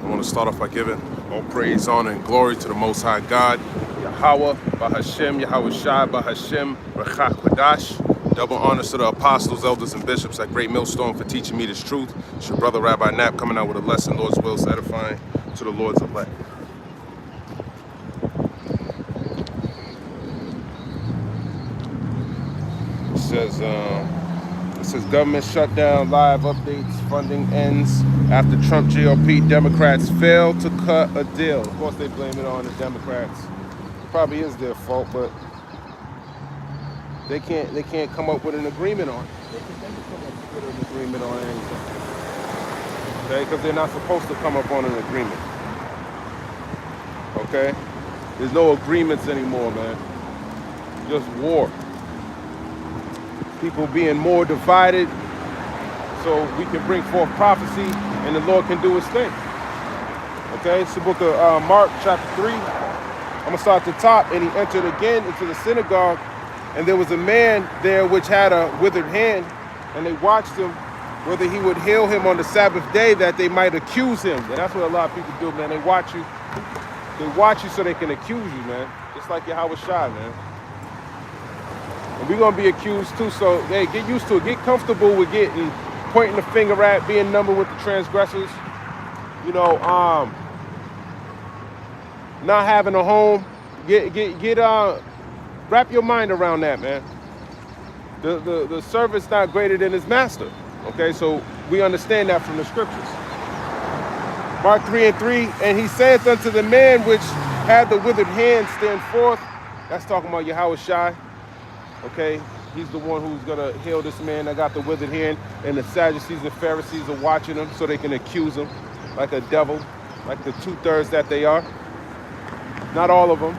I want to start off by giving all praise, honor, and glory to the Most High God, Yahweh, Bahashem, Yahweh Shai, Bahashem, Rechach Quadash. Double honors to the apostles, elders, and bishops at Great Millstone for teaching me this truth. It's your brother Rabbi Knapp coming out with a lesson, Lord's will, is edifying to the Lord's elect. It says government shutdown, live updates, funding ends after Trump GOP Democrats fail to cut a deal. Of course, they blame it on the Democrats. It probably is their fault, but they can't come up with an agreement on it. They can come up with an agreement on anything, okay? Because they're not supposed to come up on an agreement, okay? There's no agreements anymore, man. Just war. People being more divided so we can bring forth prophecy and the Lord can do his thing. Okay, it's the book of Mark chapter 3. I'm going to start at the top. And he entered again into the synagogue, and there was a man there which had a withered hand, and they watched him whether he would heal him on the Sabbath day that they might accuse him. And that's what a lot of people do, man. They watch you. They watch you so they can accuse you, man. Just like Yahweh Shai, man. And we're going to be accused too, so hey, get used to it. Get comfortable with pointing the finger at, being numbered with the transgressors. You know, not having a home. Wrap your mind around that, man. The servant's not greater than his master. Okay, so we understand that from the scriptures. Mark 3:3, and he saith unto the man which had the withered hand, stand forth. That's talking about Yahweh Shai. Okay, he's the one who's gonna heal this man that got the withered hand, and the Sadducees and Pharisees are watching him so they can accuse him like a devil, like the 2/3 that they are. Not all of them.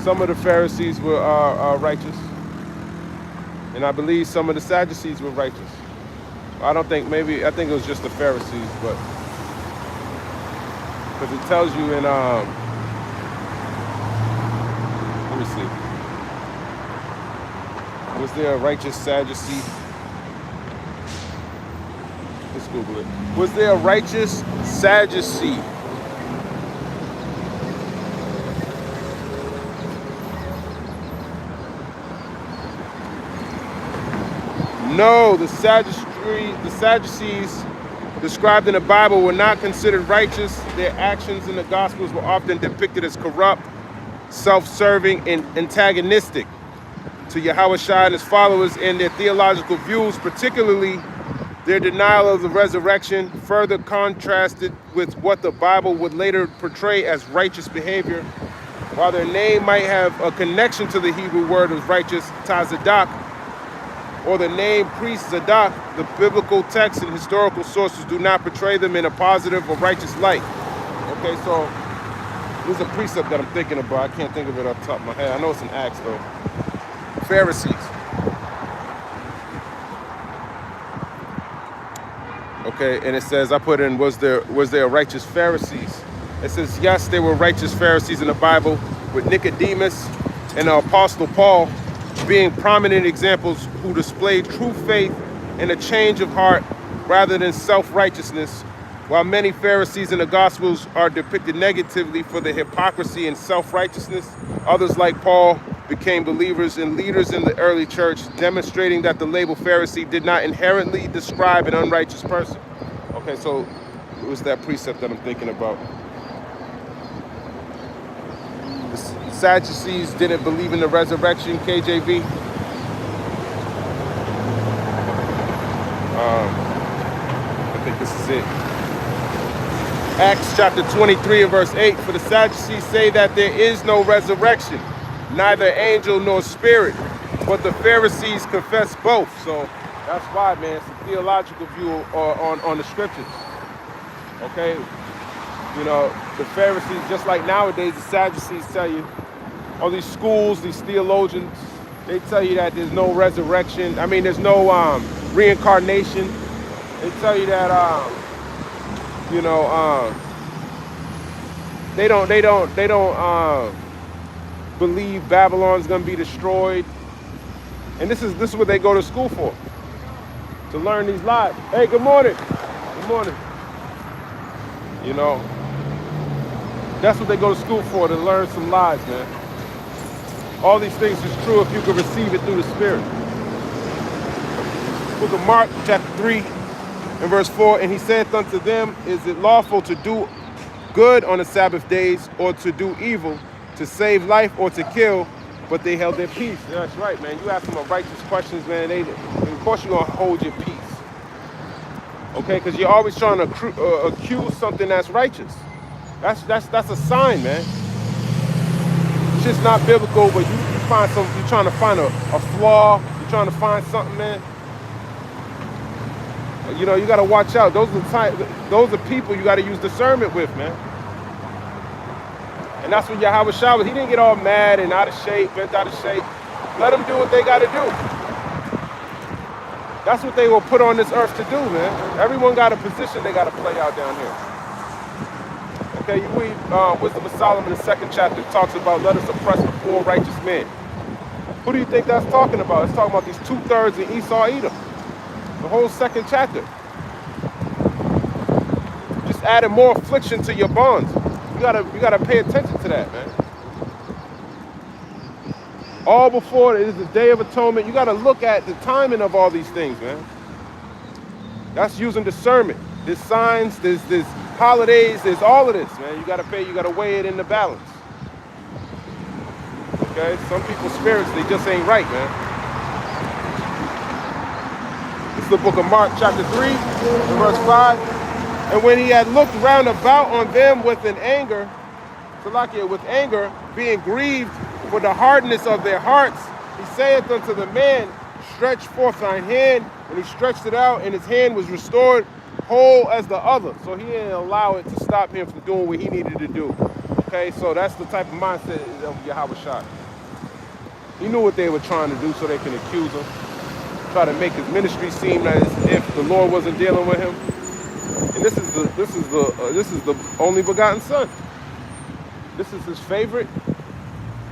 Some of the Pharisees were righteous, and I believe some of the Sadducees were righteous. I think it was just the Pharisees, but because it tells you in let me see. Was there a righteous Sadducee? Let's Google it. Was there a righteous Sadducee? No, the Sadducees described in the Bible were not considered righteous. Their actions in the Gospels were often depicted as corrupt, self-serving, and antagonistic to Yahweh Shai and his followers in their theological views, particularly their denial of the resurrection, further contrasted with what the Bible would later portray as righteous behavior. While their name might have a connection to the Hebrew word of righteous, Tazadaq, or the name priest Zadok, the biblical texts and historical sources do not portray them in a positive or righteous light. Okay, so there's a precept that I'm thinking about. I can't think of it off the top of my head. I know it's in Acts though. Pharisees. Okay, and it says, I put in, was there righteous Pharisees? It says, yes, there were righteous Pharisees in the Bible, with Nicodemus and the Apostle Paul being prominent examples who displayed true faith and a change of heart rather than self-righteousness, while many Pharisees in the Gospels are depicted negatively for their hypocrisy and self-righteousness. Others, like Paul, became believers and leaders in the early church, demonstrating that the label Pharisee did not inherently describe an unrighteous person. Okay, so it was that precept that I'm thinking about. The Sadducees didn't believe in the resurrection, KJV. I think this is it. Acts chapter 23 and verse 8, for the Sadducees say that there is no resurrection, neither angel nor spirit, but the Pharisees confess both. So that's why, man, it's a theological view on the scriptures. Okay? You know, the Pharisees, just like nowadays, the Sadducees tell you, all these schools, these theologians, they tell you that there's no resurrection. I mean, there's no reincarnation. They tell you that, they don't believe Babylon's gonna be destroyed. And this is what they go to school for, to learn these lies. Hey, good morning. Good morning. You know, that's what they go to school for, to learn some lies, man. All these things is true if you can receive it through the Spirit. Book of Mark, chapter 3, and verse 4, and he saith unto them, is it lawful to do good on the Sabbath days, or to do evil, to save life, or to kill? But they held their peace. Yeah, that's right, man. You ask them righteous questions, man. Of course you're going to hold your peace. Okay, because you're always trying to accuse something that's righteous. That's a sign, man. It's just not biblical, but you find something, you're trying to find a flaw, you're trying to find something, man. You know, you got to watch out. Those are people you got to use discernment with, man. And that's what Yahweh Shah was. He didn't get all mad and out of shape, bent out of shape. Let them do what they got to do. That's what they were put on this earth to do, man. Everyone got a position they got to play out down here. Okay, you read Wisdom of Solomon, the 2nd chapter, talks about let us oppress the poor righteous men. Who do you think that's talking about? It's talking about these 2/3 in Esau, Edom. The whole 2nd chapter. Just adding more affliction to your bonds. You gotta pay attention to that, man. All before it is the Day of Atonement. You gotta look at the timing of all these things, man. That's using discernment. There's signs, there's holidays, there's all of this, man. You gotta weigh it in the balance. Okay? Some people's spirits, they just ain't right, man. This is the book of Mark, chapter 3, and verse 5. And when he had looked round about on them with anger, being grieved for the hardness of their hearts, he saith unto the man, stretch forth thine hand. And he stretched it out, and his hand was restored whole as the other. So he didn't allow it to stop him from doing what he needed to do. Okay, so that's the type of mindset of Yahweh Shah. He knew what they were trying to do so they can accuse him. Try to make his ministry seem as if the Lord wasn't dealing with him. And this is the only begotten son. This is his favorite.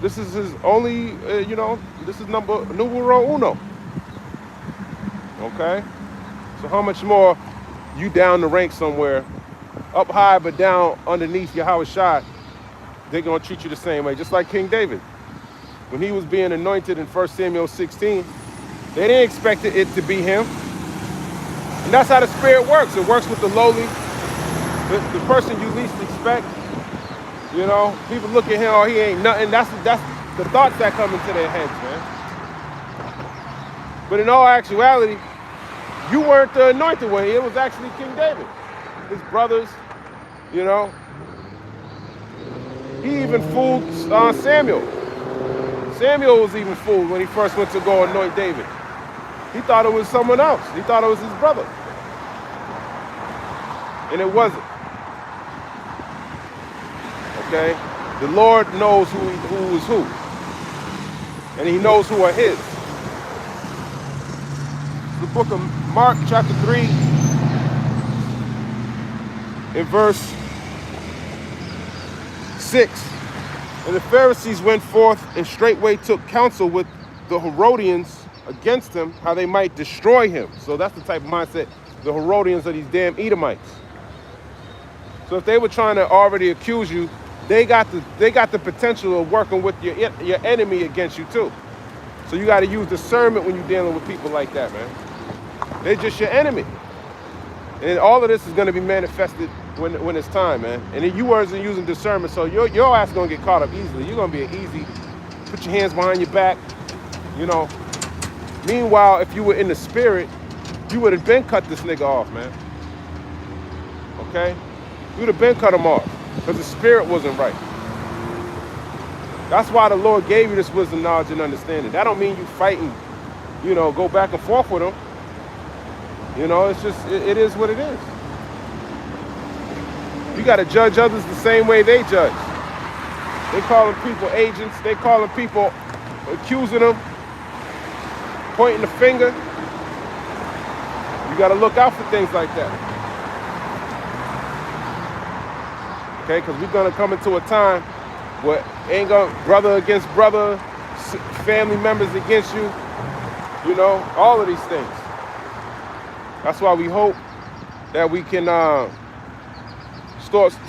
This is his only, this is numero uno. Okay? So how much more you down the rank somewhere, up high but down underneath Yahweh Shai, they're going to treat you the same way. Just like King David. When he was being anointed in 1 Samuel 16, they didn't expect it to be him. And that's how the Spirit works. It works with the lowly, the person you least expect. You know, people look at him, oh, he ain't nothing. That's the thoughts that come into their heads, man. But in all actuality, you weren't the anointed one. It was actually King David. His brothers, you know. He even fooled Samuel. Samuel was even fooled when he first went to go anoint David. He thought it was someone else. He thought it was his brother. And it wasn't. Okay? The Lord knows who is who. And he knows who are his. The book of Mark, chapter 3, in verse 6. And the Pharisees went forth and straightway took counsel with the Herodians against him, how they might destroy him. So that's the type of mindset. The Herodians are these damn Edomites. So if they were trying to already accuse you, they got the potential of working with your enemy against you too. So you got to use discernment when you're dealing with people like that, man. They're just your enemy. And all of this is going to be manifested when it's time, man. And then you wasn't using discernment, so your ass going to get caught up easily. You're going to be an easy, put your hands behind your back, you know. Meanwhile, if you were in the Spirit, you would have been cut this nigga off, man. Okay? You would have been cut him off because the Spirit wasn't right. That's why the Lord gave you this wisdom, knowledge, and understanding. That don't mean you fight and, you know, go back and forth with him. You know, it's just, it is what it is. You got to judge others the same way they judge. They calling people agents. They calling people, accusing them, pointing the finger. You got to look out for things like that. Okay, because we're going to come into a time where ain't going brother against brother, family members against you, you know, all of these things. That's why we hope that we can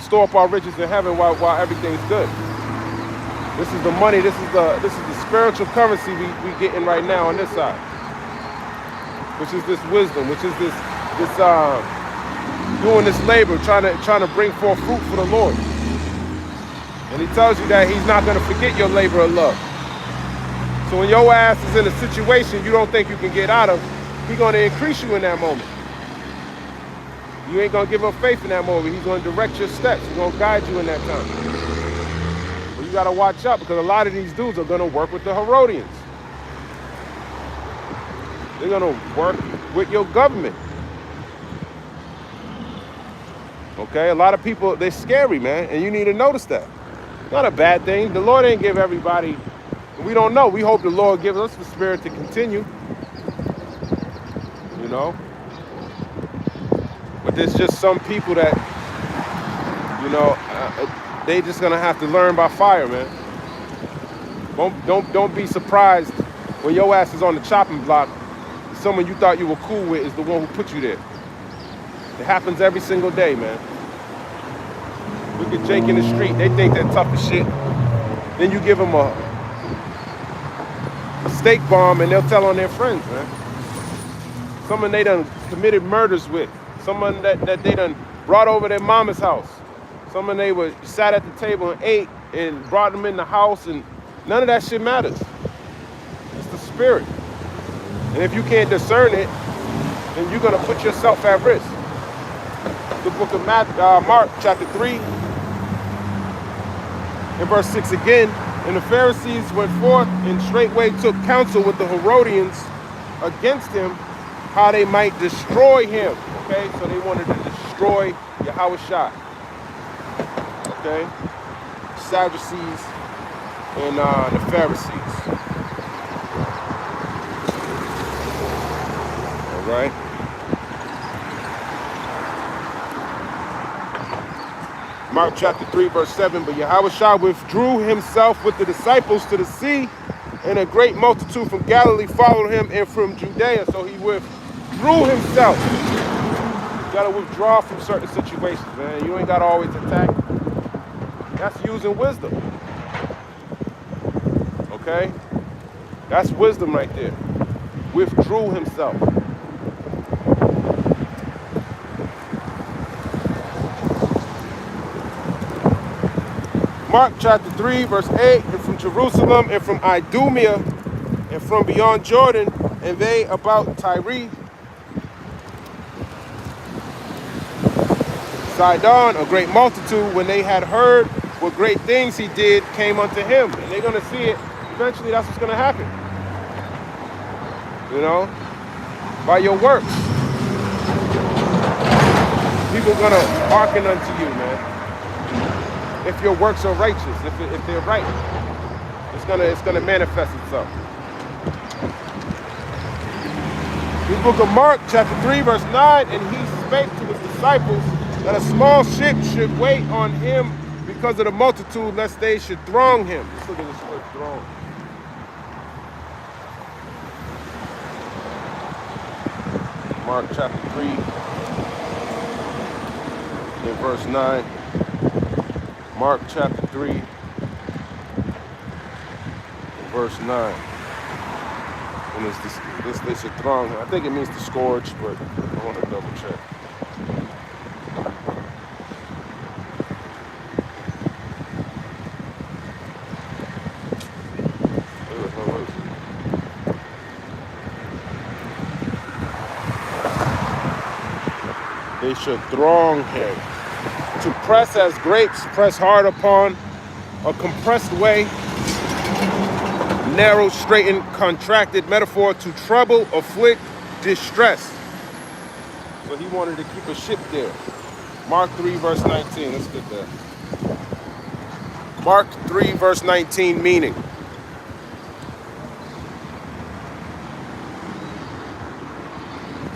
store up our riches in heaven while everything's good. This is the money. This is the spiritual currency we getting right now on this side, which is this wisdom, which is this doing this labor, trying to bring forth fruit for the Lord. And he tells you that he's not going to forget your labor of love. So when your ass is in a situation you don't think you can get out of, he's going to increase you in that moment. You ain't going to give up faith in that moment. He's going to direct your steps. He's going to guide you in that time. But you got to watch out, because a lot of these dudes are going to work with the Herodians. They're going to work with your government. Okay? A lot of people, they're scary, man, and you need to notice that. Not a bad thing. The Lord ain't give everybody, we don't know. We hope the Lord gives us the spirit to continue. You know? But there's just some people that, you know, they just gonna have to learn by fire, man. Don't be surprised when your ass is on the chopping block. Someone you thought you were cool with is the one who put you there. It happens every single day, man. Look at Jake in the street. They think they're tough as shit. Then you give them a steak bomb and they'll tell on their friends, man. Someone they done committed murders with. Someone that they done brought over their mama's house. Someone they were sat at the table and ate and brought them in the house, and none of that shit matters. It's the spirit. And if you can't discern it, then you're gonna put yourself at risk. The book of Mark chapter 3 and verse 6 again. And the Pharisees went forth and straightway took counsel with the Herodians against him, how they might destroy him. Okay, so they wanted to destroy Yahushua. Okay, Sadducees and the Pharisees. All right. Mark chapter 3 verse 7, but Yahushua withdrew himself with the disciples to the sea, and a great multitude from Galilee followed him, and from Judea. So he withdrew himself. You gotta withdraw from certain situations, man. You ain't gotta always attack. That's using wisdom. Okay? That's wisdom right there. Withdrew himself. Mark chapter 3 verse 8, and from Jerusalem and from Idumea and from beyond Jordan, and they about Tyre, Sidon, a great multitude, when they had heard what great things he did, came unto him. And they're going to see it. Eventually, that's what's going to happen. You know? By your works. People are going to hearken unto you, man. If your works are righteous, if they're right, it's gonna manifest itself. The book of Mark, chapter 3, verse 9, and he spake to his disciples that a small ship should wait on him because of the multitude, lest they should throng him. Let's look at this word, throng. Mark chapter 3, and verse 9. Mark chapter 3, verse 9. And it's this they should throng him. I think it means to scourge, but I want to double check. They should throng him. To press as grapes, press hard upon a compressed way, narrow, straightened, contracted, metaphor to trouble, afflict, distress. So he wanted to keep a ship there. Mark 3 verse 19, let's get that. Mark 3 verse 19 meaning.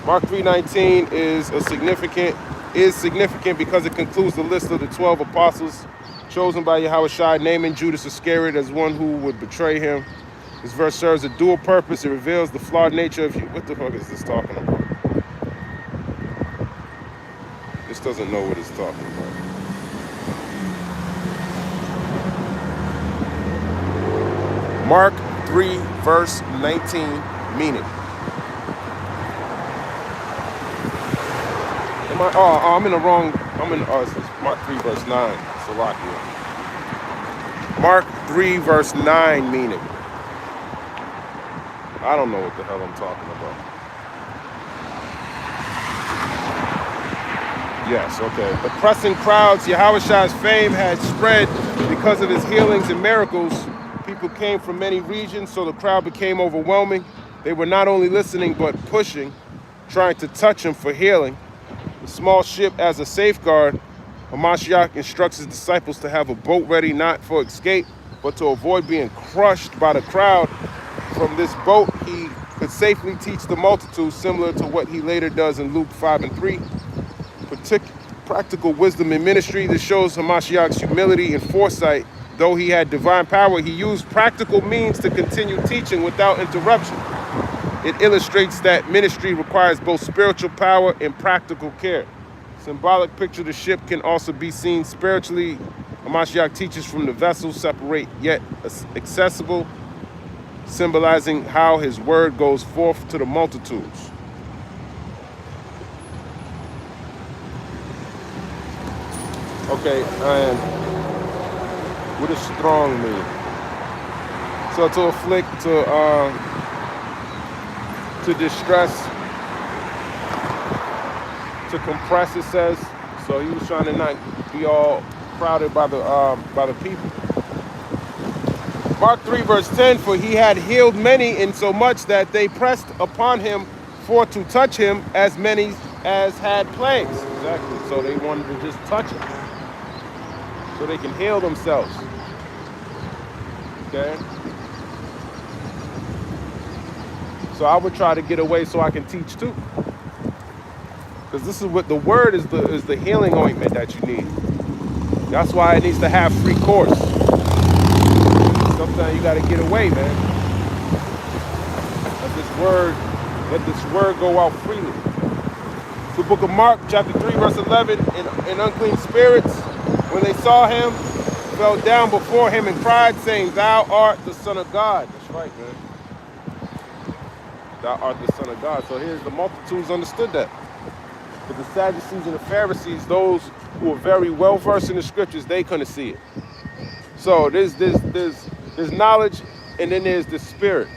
Mark 3:19 is significant because it concludes the list of the 12 apostles chosen by Yahushua, naming Judas Iscariot as one who would betray him. This verse serves a dual purpose. It reveals the flawed nature of you. What the fuck is this talking about? This doesn't know what it's talking about. Mark 3, verse 19, meaning. I'm in the wrong. This is Mark 3, verse 9. Salakia. Mark 3, verse 9, meaning. I don't know what the hell I'm talking about. Yes, okay. The pressing crowds, Yahushua's fame had spread because of his healings and miracles. People came from many regions, so the crowd became overwhelming. They were not only listening, but pushing, trying to touch him for healing. The small ship as a safeguard, Hamashiach instructs his disciples to have a boat ready not for escape, but to avoid being crushed by the crowd. From this boat, he could safely teach the multitude, similar to what he later does in Luke 5 and 3. Practical wisdom in ministry. This shows Hamashiach's humility and foresight. Though he had divine power, he used practical means to continue teaching without interruption. It illustrates that ministry requires both spiritual power and practical care. Symbolic picture of the ship can also be seen spiritually. Hamashiach teaches from the vessel, separate yet accessible, symbolizing how his word goes forth to the multitudes. Okay, and what does strong mean? So to afflict, to distress, to compress, it says. So he was trying to not be all crowded by the people. Mark 3, verse 10, for he had healed many in so much that they pressed upon him for to touch him, as many as had plagues. Exactly. So they wanted to just touch him, so they can heal themselves. Okay? So I would try to get away so I can teach too. Because this is what the word is, the healing ointment that you need. That's why it needs to have free course. Sometimes you got to get away, man. Let this word go out freely. The book of Mark, chapter 3, verse 11, and unclean spirits, when they saw him, fell down before him and cried, saying, "Thou art the Son of God." That's right, man. Thou art the Son of God. So here's the multitudes understood that. But the Sadducees and the Pharisees, those who are very well versed in the scriptures, they couldn't see it. So there's knowledge, and then there's the spirit.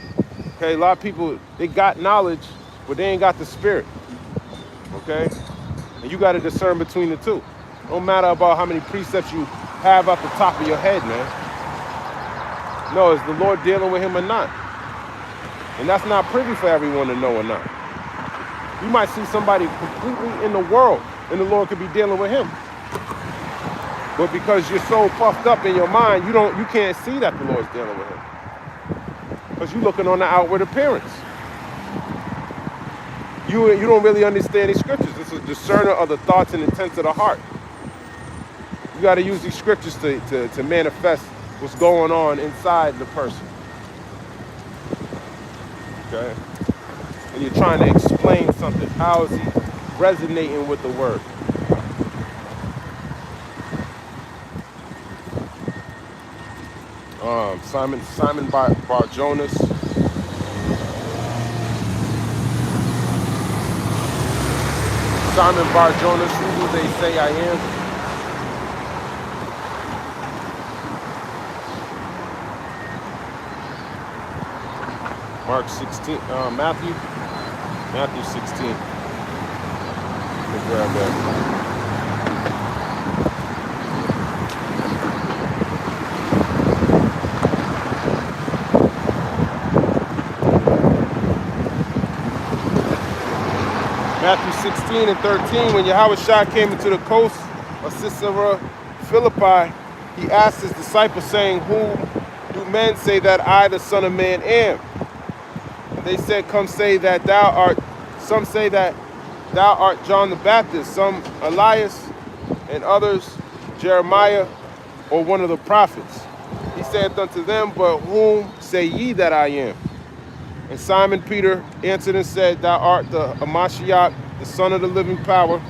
Okay, a lot of people, they got knowledge, but they ain't got the spirit. Okay, and you got to discern between the two. Don't matter about how many precepts you have at the top of your head, man. No, is the Lord dealing with him or not? And that's not privy for everyone to know or not. You might see somebody completely in the world, and the Lord could be dealing with him. But because you're so puffed up in your mind, you can't see that the Lord's dealing with him. Because you're looking on the outward appearance. You don't really understand these scriptures. This is a discerner of the thoughts and intents of the heart. You got to use these scriptures to manifest what's going on inside the person. Okay? And you're trying to explain something. How is he resonating with the word? Simon Bar-Jonas. Simon Bar-Jonas, who do they say I am? Mark 16, Matthew 16. Let's grab that. Matthew 16 and 13, when Yahushua came into the coast of Caesarea Philippi, he asked his disciples, saying, "Whom do men say that I, the Son of Man, am?" And they said, "Come say that thou art." Some say that thou art John the Baptist, some Elias, and others Jeremiah or one of the prophets. He said unto them, "But whom say ye that I am?" And Simon Peter answered and said, "Thou art the Hamashiach, the Son of the living power."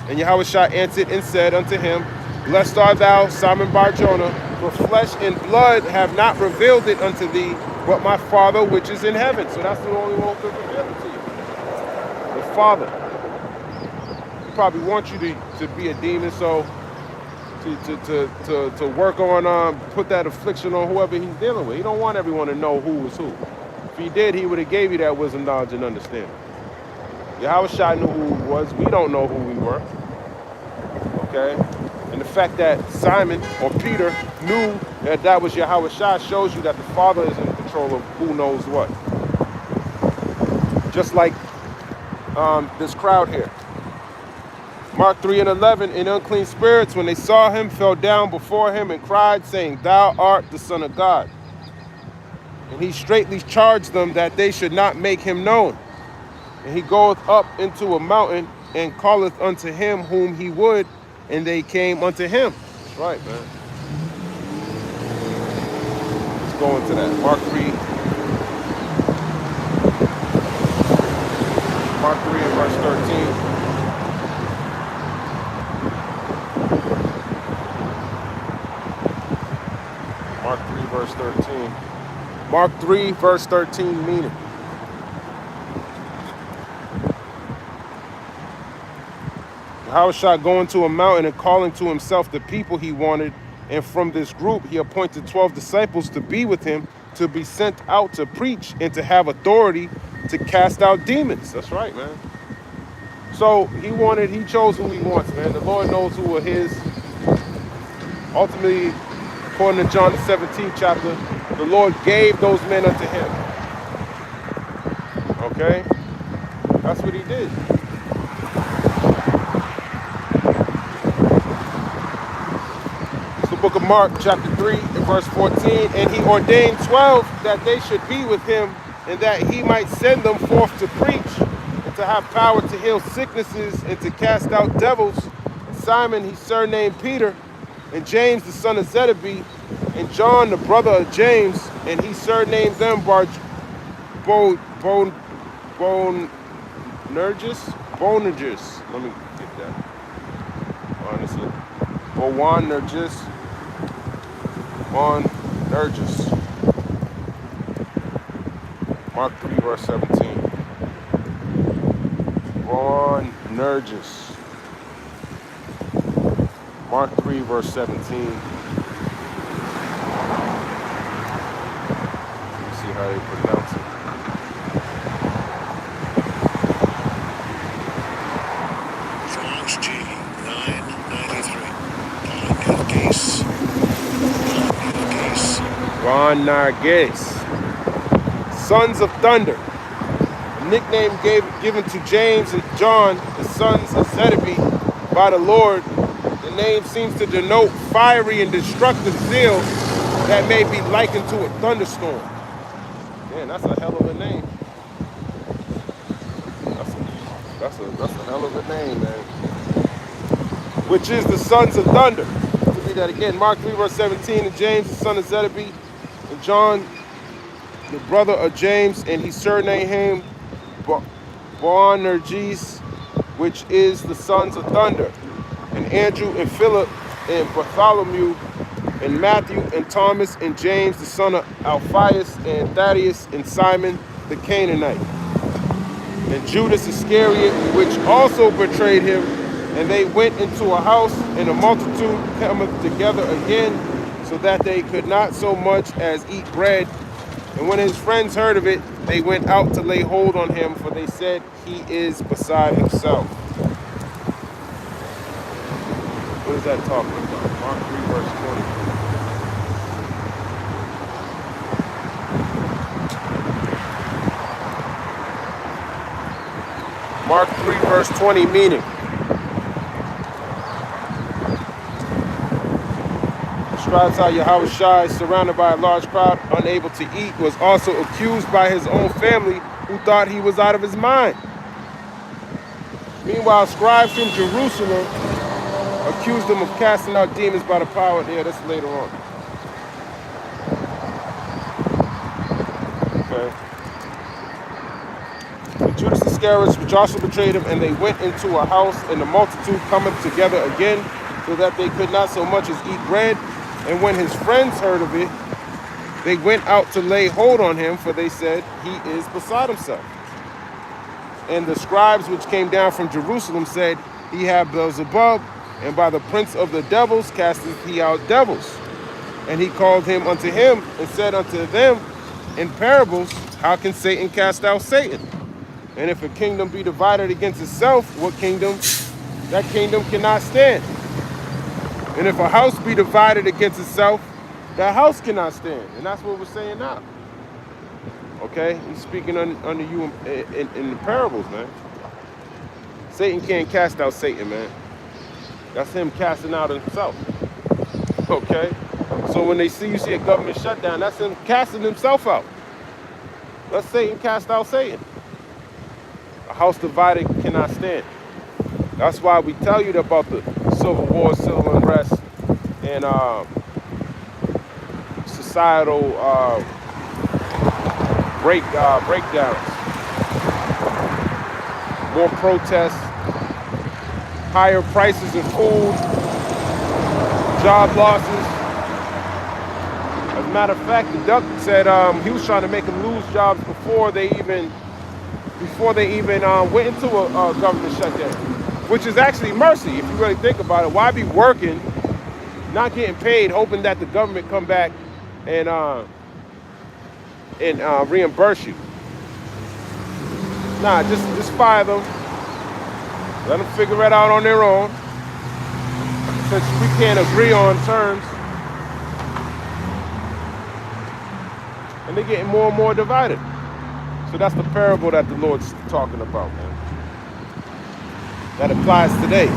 And Yahushua answered and said unto him, "Blessed art thou, Simon Bar-Jonah, for flesh and blood have not revealed it unto thee, but my Father which is in heaven. So that's the only one who can reveal it to you. The Father. He probably wants you to be a demon, so to work on put that affliction on whoever he's dealing with. He don't want everyone to know who is who. If he did, he would have gave you that wisdom, knowledge, and understanding. Yahushua knew who he was. We don't know who we were. Okay? And the fact that Simon or Peter knew that was Yahushua shows you that the Father is in control of who knows what. Just like this crowd here. Mark 3:11, and unclean spirits, when they saw him, fell down before him and cried, saying, Thou art the Son of God. And he straitly charged them that they should not make him known. And he goeth up into a mountain and calleth unto him whom he would, and they came unto him. That's right, man. Let's go into that. Mark 3 and verse 13. Mark 3 verse 13. Mark 3 verse 13 meaning. Yahushua going to a mountain and calling to himself the people he wanted, and from this group he appointed 12 disciples to be with him, to be sent out to preach and to have authority to cast out demons. That's right, man. So he chose who he wants, man. The Lord knows who are his. Ultimately, according to John the 17th chapter, the Lord gave those men unto him. Okay? That's what he did. It's the book of Mark, chapter 3, and verse 14. And he ordained 12 that they should be with him, and that he might send them forth to preach, and to have power to heal sicknesses, and to cast out devils. Simon he surnamed Peter, and James the son of Zebedee, and John the brother of James, and he surnamed them Boanerges. Let me get that. Honestly. Boanerges. Mark 3 verse 17. Boanerges. Mark 3 verse 17. How they pronounce it. Strong's G 993. Ron Nargis. Sons of Thunder. A nickname given to James and John, the sons of Zebedee, by the Lord. The name seems to denote fiery and destructive zeal that may be likened to a thunderstorm. Man, that's a hell of a name. That's a hell of a name, man. Which is the sons of thunder. Let's read that again. Mark 3 verse 17. And James, the son of Zebedee, and John, the brother of James, and he surnamed him Boanerges, which is the sons of thunder. And Andrew and Philip and Bartholomew and Matthew and Thomas and James the son of Alphaeus and Thaddeus and Simon the Canaanite and Judas Iscariot, which also betrayed him. And they went into a house, and a multitude cometh together again, so that they could not so much as eat bread. And when his friends heard of it, they went out to lay hold on him, for they said, He is beside himself. What is that talking about? Mark 3 verse 20. Mark 3 verse 20 meaning. Describes how Yahushua, surrounded by a large crowd, unable to eat, was also accused by his own family, who thought he was out of his mind. Meanwhile, scribes from Jerusalem accused him of casting out demons by the power. Yeah, that's later on. Okay. And Judas Iscariot, which also betrayed him, and they went into a house, and the multitude cometh together again, so that they could not so much as eat bread. And when his friends heard of it, They went out to lay hold on him, for they said, he is beside himself. And the scribes which came down from Jerusalem said, he hath Beelzebub, and by the prince of the devils casteth he out devils. And he called him unto him, and said unto them in parables, how can Satan cast out Satan? And if a kingdom be divided against itself, what kingdom? That kingdom cannot stand. And if a house be divided against itself, that house cannot stand. And that's what we're saying now. Okay? He's speaking under you in the parables, man. Satan can't cast out Satan, man. That's him casting out himself. Okay? So when they see you see a government shutdown, that's him casting himself out. Let Satan cast out Satan. A house divided cannot stand. That's why we tell you about the civil war, civil unrest, and societal breakdowns. More protests, higher prices in food, job losses. As a matter of fact, the Duck said he was trying to make them lose jobs before they even went into a government shutdown, which is actually mercy if you really think about it. Why be working, not getting paid, hoping that the government come back and reimburse you? Nah, just fire them. Let them figure it out on their own. Since we can't agree on terms, and they're getting more and more divided. So that's the parable that the Lord's talking about, man. That applies today.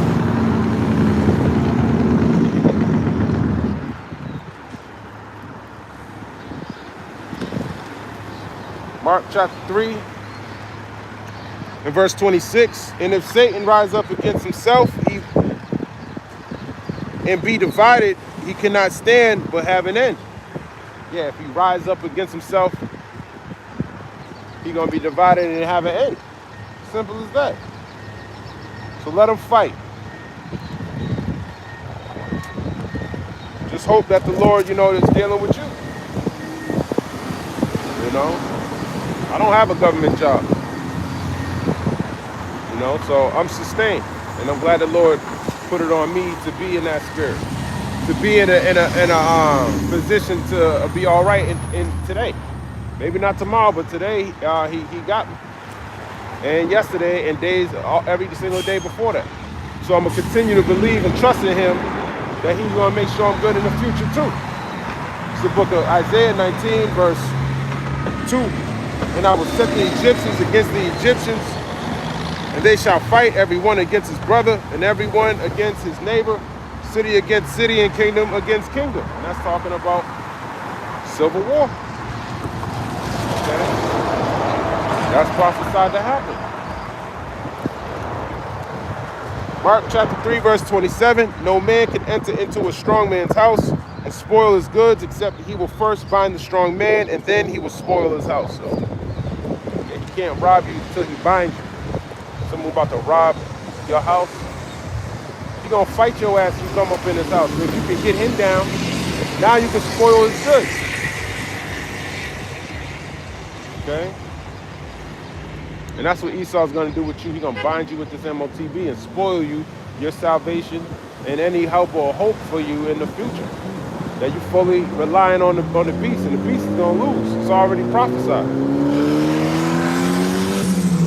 Mark chapter 3 and verse 26. And if Satan rise up against himself and be divided, he cannot stand but have an end. Yeah, if he rise up against himself, he's going to be divided and have an end. Simple as that. So let him fight. Just hope that the Lord, is dealing with you. I don't have a government job. So I'm sustained. And I'm glad the Lord put it on me to be in that spirit. To be in a position to be all right in today. Maybe not tomorrow, but today he got me. And yesterday and days, every single day before that. So I'm going to continue to believe and trust in him that he's going to make sure I'm good in the future too. It's the book of Isaiah 19, verse 2. And I will set the Egyptians against the Egyptians, and they shall fight, every one against his brother, and every one against his neighbor, city against city, and kingdom against kingdom. And that's talking about civil war. Okay? That's prophesied to happen. Mark chapter 3, verse 27. No man can enter into a strong man's house and spoil his goods, except he will first bind the strong man, and then he will spoil his house. So he can't rob you until he binds you. Someone about to rob your house, he's going to fight your ass if you come up in his house. But if you can get him down, now you can spoil his goods. Okay? And that's what Esau's going to do with you. He's going to bind you with this MOTB and spoil you, your salvation, and any help or hope for you in the future. That you're fully relying on the beast, and the beast is going to lose. It's already prophesied.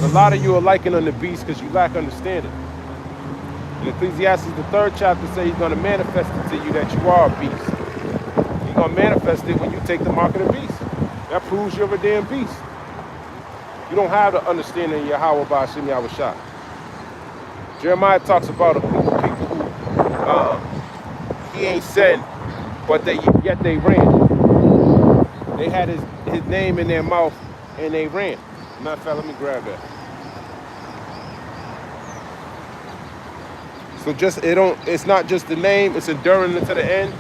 A lot of you are liking on the beast because you lack understanding. In Ecclesiastes, the 3rd chapter, says he's going to manifest it to you that you are a beast. He's going to manifest it when you take the mark of the beast. That proves you're a damn beast. You don't have the understanding of Yahweh Ba'ashem Yahushua. Jeremiah talks about a group of people who he ain't sent, but yet they ran. They had his name in their mouth and they ran. Matter of fact, let me grab that. So it's not just the name, it's enduring to the end.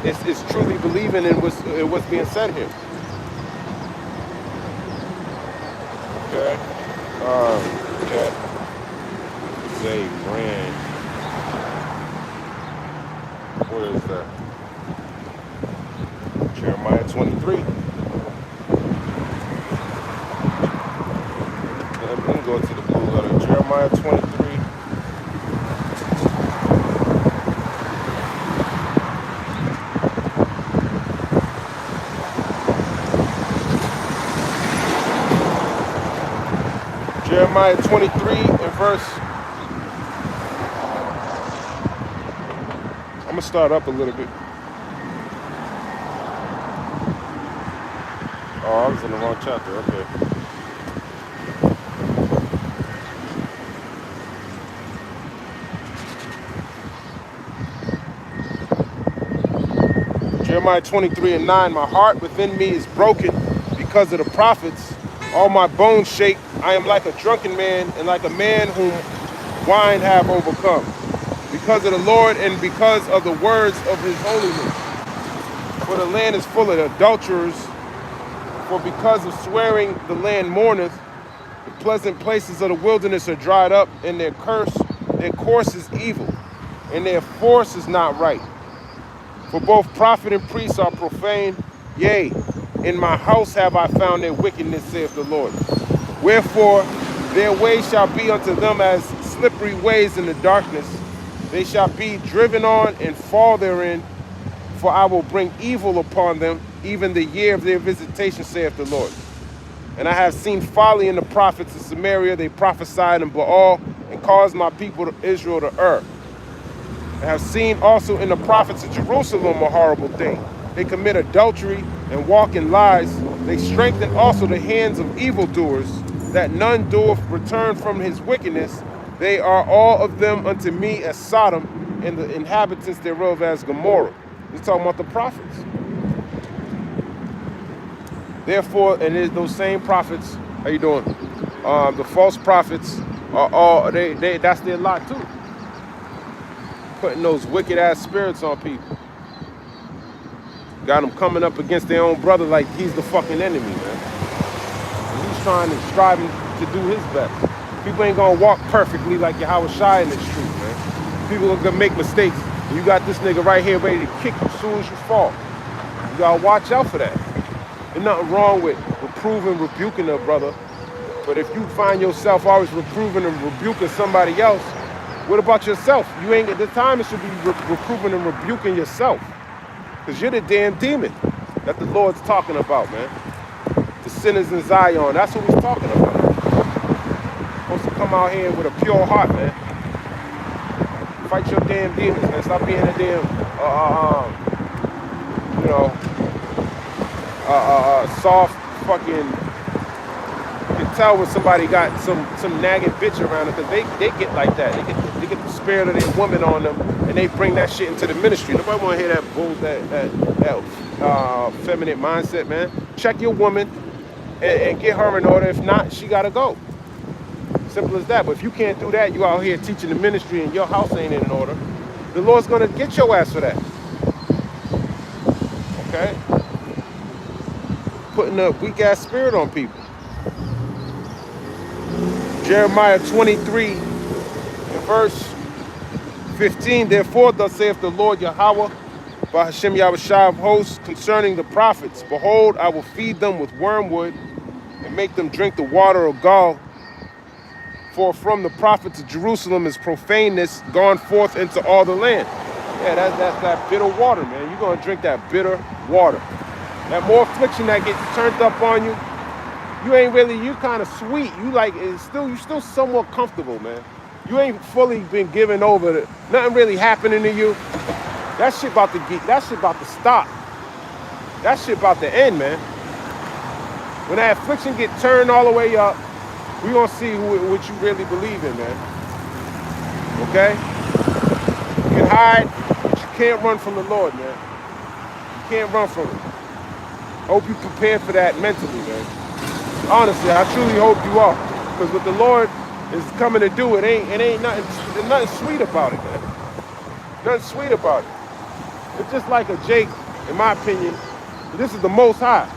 It's truly believing in what's being said here. Okay. Okay. They ran. Where is that? Jeremiah 23. Jeremiah 23 and verse. I'm gonna start up a little bit. Oh, I was in the wrong chapter. Okay. Jeremiah 23 and 9. My heart within me is broken because of the prophets. All my bones shake. I am like a drunken man and like a man whom wine have overcome. Because of the Lord and because of the words of his holiness. For the land is full of adulterers. For because of swearing the land mourneth. The pleasant places of the wilderness are dried up, and their course is evil, and their force is not right. For both prophet and priest are profane. Yea, in my house have I found their wickedness, saith the Lord. Wherefore their way shall be unto them as slippery ways in the darkness. They shall be driven on and fall therein. For I will bring evil upon them, even the year of their visitation, saith the Lord. And I have seen folly in the prophets of Samaria. They prophesied in Baal and caused my people Israel to err. I have seen also in the prophets of Jerusalem a horrible thing. They commit adultery and walk in lies. They strengthen also the hands of evildoers, that none doeth return from his wickedness. They are all of them unto me as Sodom, and the inhabitants thereof as Gomorrah. He's talking about the prophets. Therefore, and it is those same prophets. How you doing? The false prophets are all that's their lot too. Putting those wicked ass spirits on people. Got them coming up against their own brother like he's the fucking enemy, man. And he's trying and striving to do his best. People ain't gonna walk perfectly like Yahweh Shai in the street, man. People are gonna make mistakes. And you got this nigga right here ready to kick you as soon as you fall. You gotta watch out for that. There's nothing wrong with reproving, rebuking a brother. But if you find yourself always reproving and rebuking somebody else, what about yourself? You ain't at the time. It should be reproving and rebuking yourself, because you're the damn demon that the Lord's talking about, man. The sinners in Zion. That's what he's talking about. Supposed to come out here with a pure heart, man. Fight your damn demons, man. Stop being a damn, soft fucking. You can tell when somebody got some nagging bitch around them, because they get like that. They get the spirit of their woman on them, and they bring that shit into the ministry. Nobody want to hear that bull, that feminine mindset, man. Check your woman and get her in order. If not, she gotta go. Simple as that. But if you can't do that, you out here teaching the ministry and your house ain't in order, the Lord's gonna get your ass for that. Okay? Putting a weak ass spirit on people. Jeremiah 23 and verse 15. Therefore, thus saith the Lord Yahweh, by Hashem Yahushua of hosts, concerning the prophets, behold, I will feed them with wormwood and make them drink the water of gall. For from the prophets of Jerusalem is profaneness gone forth into all the land. Yeah, that's that bitter water, man. You're gonna drink that bitter water. That more affliction that gets turned up on you, you kind of sweet. You still somewhat comfortable, man. You ain't fully been given over to nothing really happening to you. That shit about to stop. That shit about to end, man. When that affliction get turned all the way up, we gonna see what you really believe in, man. Okay? You can hide, but you can't run from the Lord, man. You can't run from it. I hope you prepared for that mentally, man. Honestly, I truly hope you are. Because what the Lord is coming to do, it ain't nothing, there's nothing sweet about it, man. Nothing sweet about it. It's just like a Jake, in my opinion. This is the Most High.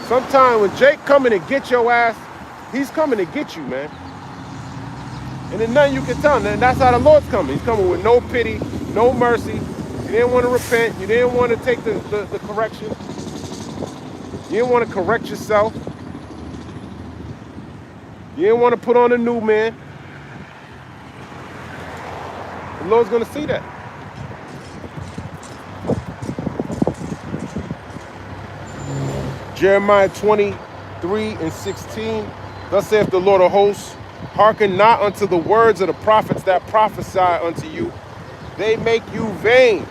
Sometimes when Jake coming to get your ass, he's coming to get you, man. And there's nothing you can tell him. And that's how the Lord's coming. He's coming with no pity, no mercy. You didn't want to repent. You didn't want to take the correction. You didn't want to correct yourself. You didn't want to put on a new man. The Lord's going to see that. Jeremiah 23 and 16. Thus saith the Lord of hosts, hearken not unto the words of the prophets that prophesy unto you. They make you vain.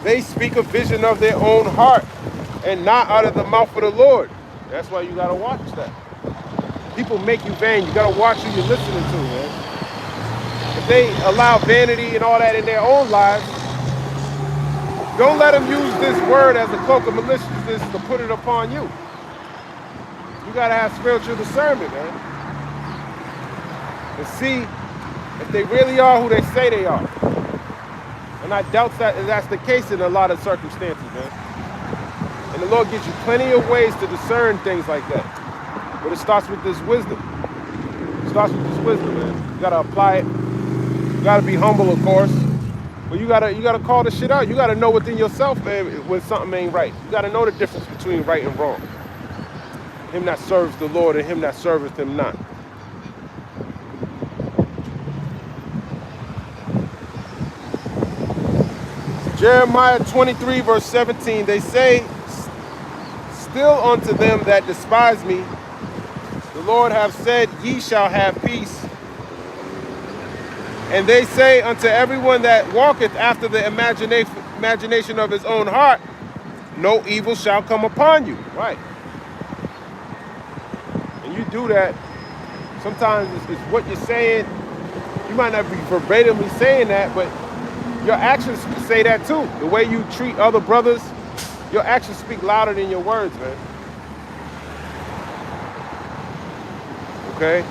They speak a vision of their own heart, and not out of the mouth of the Lord. That's why you gotta watch that. People make you vain. You gotta watch who you're listening to, man. If they allow vanity and all that in their own lives, don't let them use this word as a cloak of maliciousness to put it upon you. You gotta have spiritual discernment, man. And see if they really are who they say they are. And I doubt that that's the case in a lot of circumstances, man. And the Lord gives you plenty of ways to discern things like that. But it starts with this wisdom. It starts with this wisdom, man. You gotta apply it. You gotta be humble, of course. But you gotta call the shit out. You gotta know within yourself, man, when something ain't right. You gotta know the difference between right and wrong. Him that serves the Lord and him that serveth him not. Jeremiah 23 verse 17, they say, still unto them that despise me, the Lord hath said, ye shall have peace. And they say unto everyone that walketh after the imagination of his own heart, no evil shall come upon you. Right. And you do that, sometimes it's what you're saying. You might not be verbatimly saying that, but your actions say that too. The way you treat other brothers, your actions speak louder than your words, man. Okay?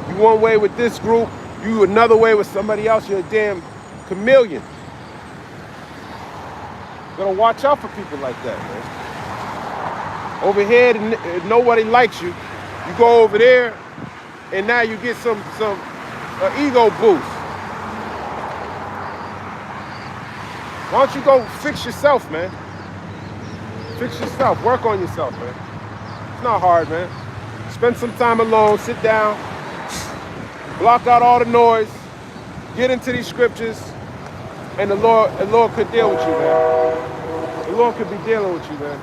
You one way with this group, you another way with somebody else, you're a damn chameleon. You gotta watch out for people like that, man. Over here, nobody likes you. You go over there, and now you get some ego boost. Why don't you go fix yourself, man? Fix yourself. Work on yourself, man. It's not hard, man. Spend some time alone. Sit down. Block out all the noise. Get into these scriptures. And the Lord could deal with you, man. The Lord could be dealing with you, man.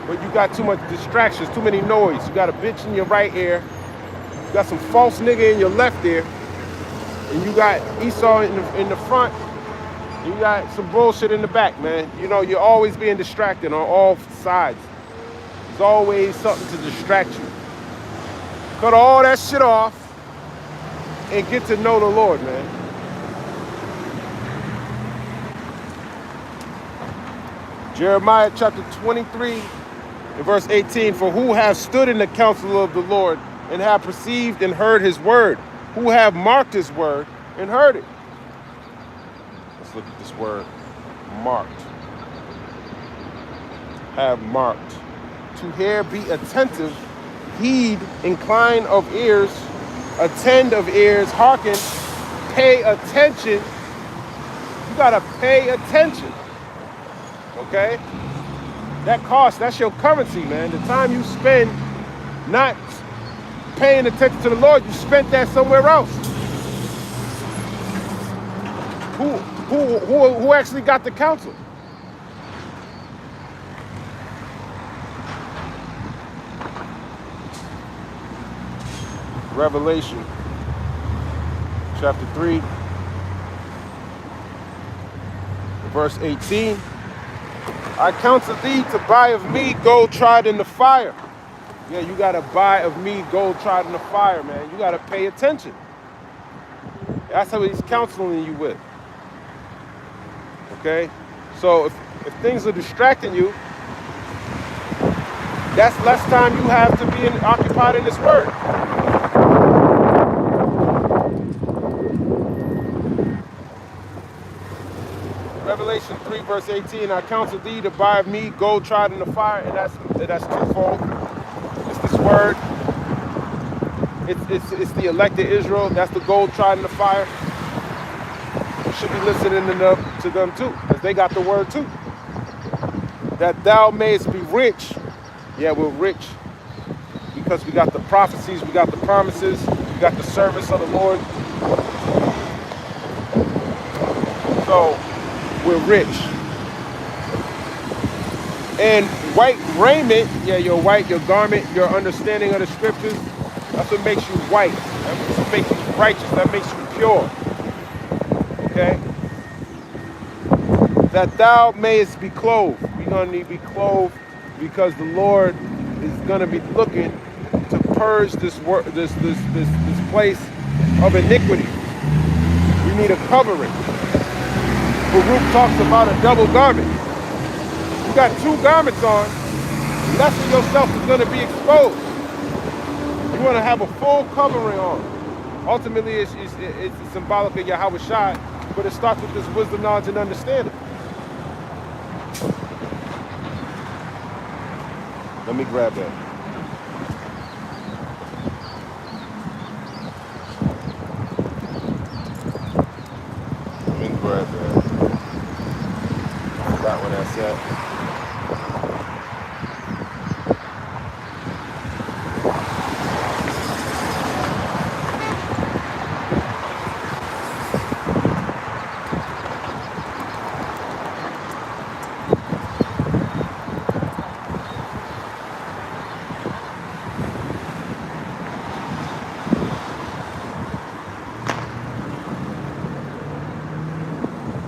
But you got too much distractions, too many noise. You got a bitch in your right ear. You got some false nigga in your left ear. And you got Esau in the front. You got some bullshit in the back, man. You know, you're always being distracted on all sides. There's always something to distract you. Cut all that shit off and get to know the Lord, man. Jeremiah chapter 23 and verse 18, for who have stood in the counsel of the Lord and have perceived and heard his word? Who have marked his word and heard it? Let's look at this word, marked. Have marked. To hear, be attentive, heed, incline of ears, attend of ears, hearken, pay attention. You gotta pay attention, okay? That cost, that's your currency, man. The time you spend not paying attention to the Lord, you spent that somewhere else. Who actually got the counsel? Revelation chapter 3, verse 18. I counsel thee to buy of me gold tried in the fire. Yeah, you gotta buy of me gold tried in the fire, man. You gotta pay attention. That's how he's counseling you with. Okay? So if things are distracting you, that's less time you have to be occupied in this word. Revelation 3 verse 18, I counsel thee to buy of me gold tried in the fire, and that's twofold. It's this word. It's the elected Israel. That's the gold tried in the fire. You should be listening to them too, because they got the word too. That thou mayest be rich. Yeah, we're rich because we got the prophecies, we got the promises, we got the service of the Lord. So we're rich. And white raiment, yeah, your garment, your understanding of the scriptures, that's what makes you white. That's what makes you righteous. That makes you pure. Okay? That thou mayest be clothed. We're gonna need to be clothed because the Lord is gonna be looking to purge this place of iniquity. We need a covering. Baruch talks about a double garment. You got two garments on, less of yourself is going to be exposed. You want to have a full covering on. Ultimately, it's symbolic of Yahweh Shai, but it starts with this wisdom, knowledge, and understanding. Let me grab that. Let me grab that. I forgot where that's at.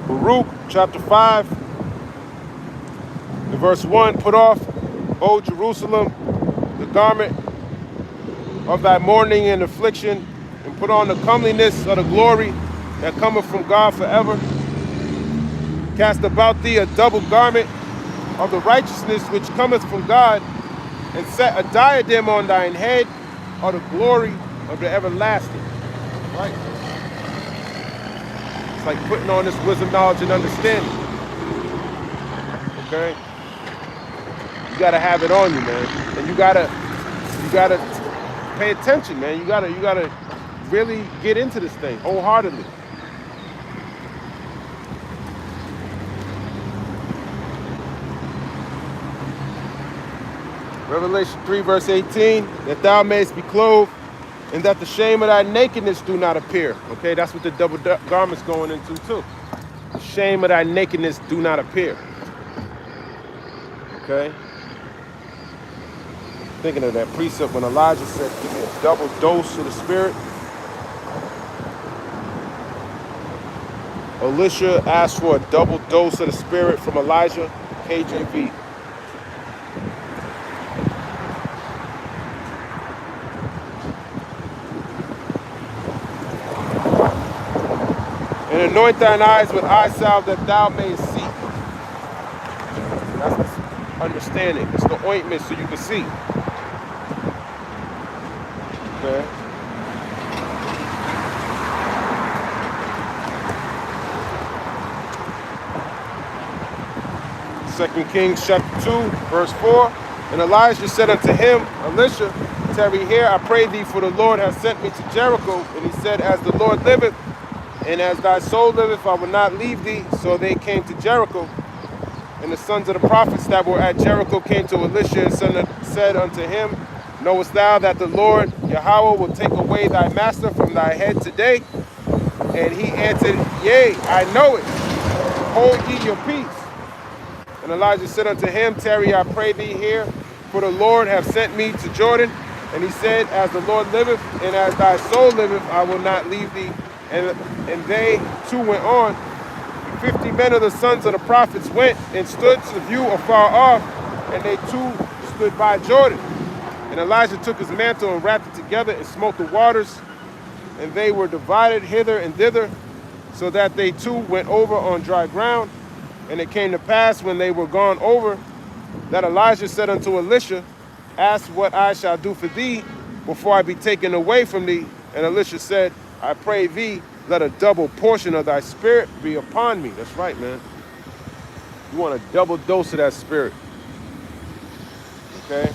Baruch chapter 5, in verse 1, put off, O Jerusalem, the garment of thy mourning and affliction, and put on the comeliness of the glory that cometh from God forever. Cast about thee a double garment of the righteousness which cometh from God, and set a diadem on thine head of the glory of the everlasting. Right? It's like putting on this wisdom, knowledge, and understanding. Okay? You gotta have it on you, man. And you gotta pay attention, man. You gotta really get into this thing wholeheartedly. Revelation 3 verse 18, that thou mayest be clothed, and that the shame of thy nakedness do not appear. Okay, that's what the double garment's going into too. The shame of thy nakedness do not appear. Okay. Thinking of that precept when Elijah said, give me a double dose of the Spirit. Elisha asked for a double dose of the Spirit from Elijah, KJV. And anoint thine eyes with eye salve that thou mayest see. That's the understanding. It's the ointment so you can see. Okay. 2 Kings chapter 2, verse 4. And Elijah said unto him, Elisha, tarry here, I pray thee, for the Lord hath sent me to Jericho. And he said, as the Lord liveth, and as thy soul liveth, I will not leave thee. So they came to Jericho. And the sons of the prophets that were at Jericho came to Elisha and said unto him, knowest thou that the Lord Yahweh will take away thy master from thy head today? And he answered, yea, I know it. Hold ye your peace. And Elijah said unto him, tarry, I pray thee here, for the Lord hath sent me to Jordan. And he said, as the Lord liveth, and as thy soul liveth, I will not leave thee. And they too went on. 50 men of the sons of the prophets went and stood to view afar off, and they too stood by Jordan. And Elijah took his mantle and wrapped it together and smote the waters, and they were divided hither and thither, so that they too went over on dry ground. And it came to pass, when they were gone over, that Elijah said unto Elisha, ask what I shall do for thee before I be taken away from thee. And Elisha said, I pray thee, let a double portion of thy spirit be upon me. That's right, man. You want a double dose of that spirit. Okay?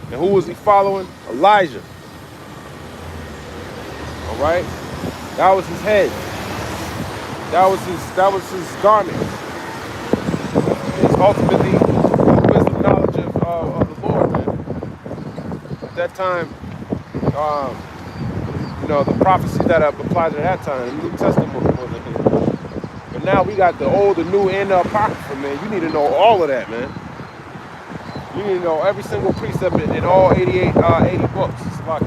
And who was he following? Elijah. All right? That was his head. That was his garment. It's ultimately the wisdom, knowledge of the Lord, man. At that time, the prophecy that applied at that time, the New Testament wasn't here. The But now we got the old, the new, and the apocrypha, man. You need to know all of that, man. You need to know every single precept in all 80 books. It's like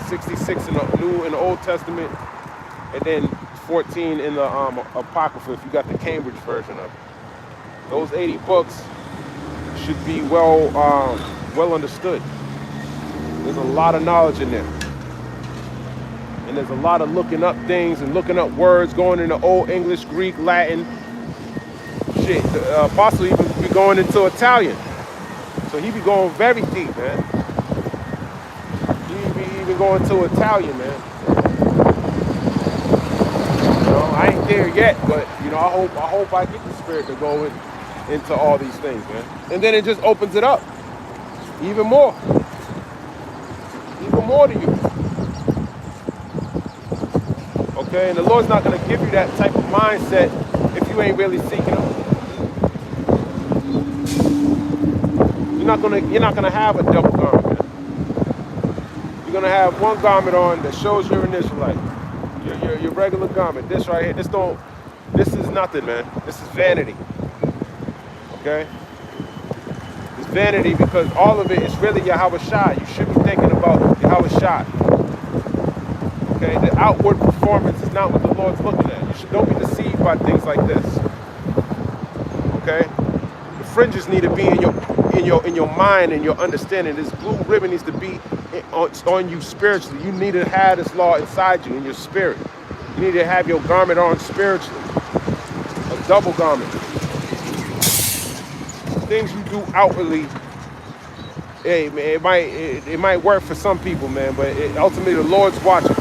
66 in the New and the Old Testament, and then 14 in the apocrypha if you got the Cambridge version of it. Those 80 books should be well understood. There's a lot of knowledge in there. And there's a lot of looking up things and looking up words, going into Old English, Greek, Latin. Shit, the apostle even be going into Italian. So he be going very deep, man. He be even going to Italian, man. You know, I ain't there yet, but you know, I hope I get the spirit to go into all these things, man. And then it just opens it up even more to you. Okay, and the Lord's not going to give you that type of mindset if you ain't really seeking Him. You're not gonna have a double garment, man. You're gonna have one garment on that shows you're an Israelite. Your regular garment. This right here, this is nothing, man. This is vanity. Okay? It's vanity because all of it is really Yahweh Shai. You should be thinking about Yahweh Shai. Okay? The outward performance is not what the Lord's looking at. Don't be deceived by things like this. Okay? The fringes need to be in your mind and your understanding. This blue ribbon needs to be on you spiritually. You need to have this law inside you in your spirit. You need to have your garment on spiritually. A double garment. Things you do outwardly, hey man, it might work for some people, man, but ultimately the Lord's watching.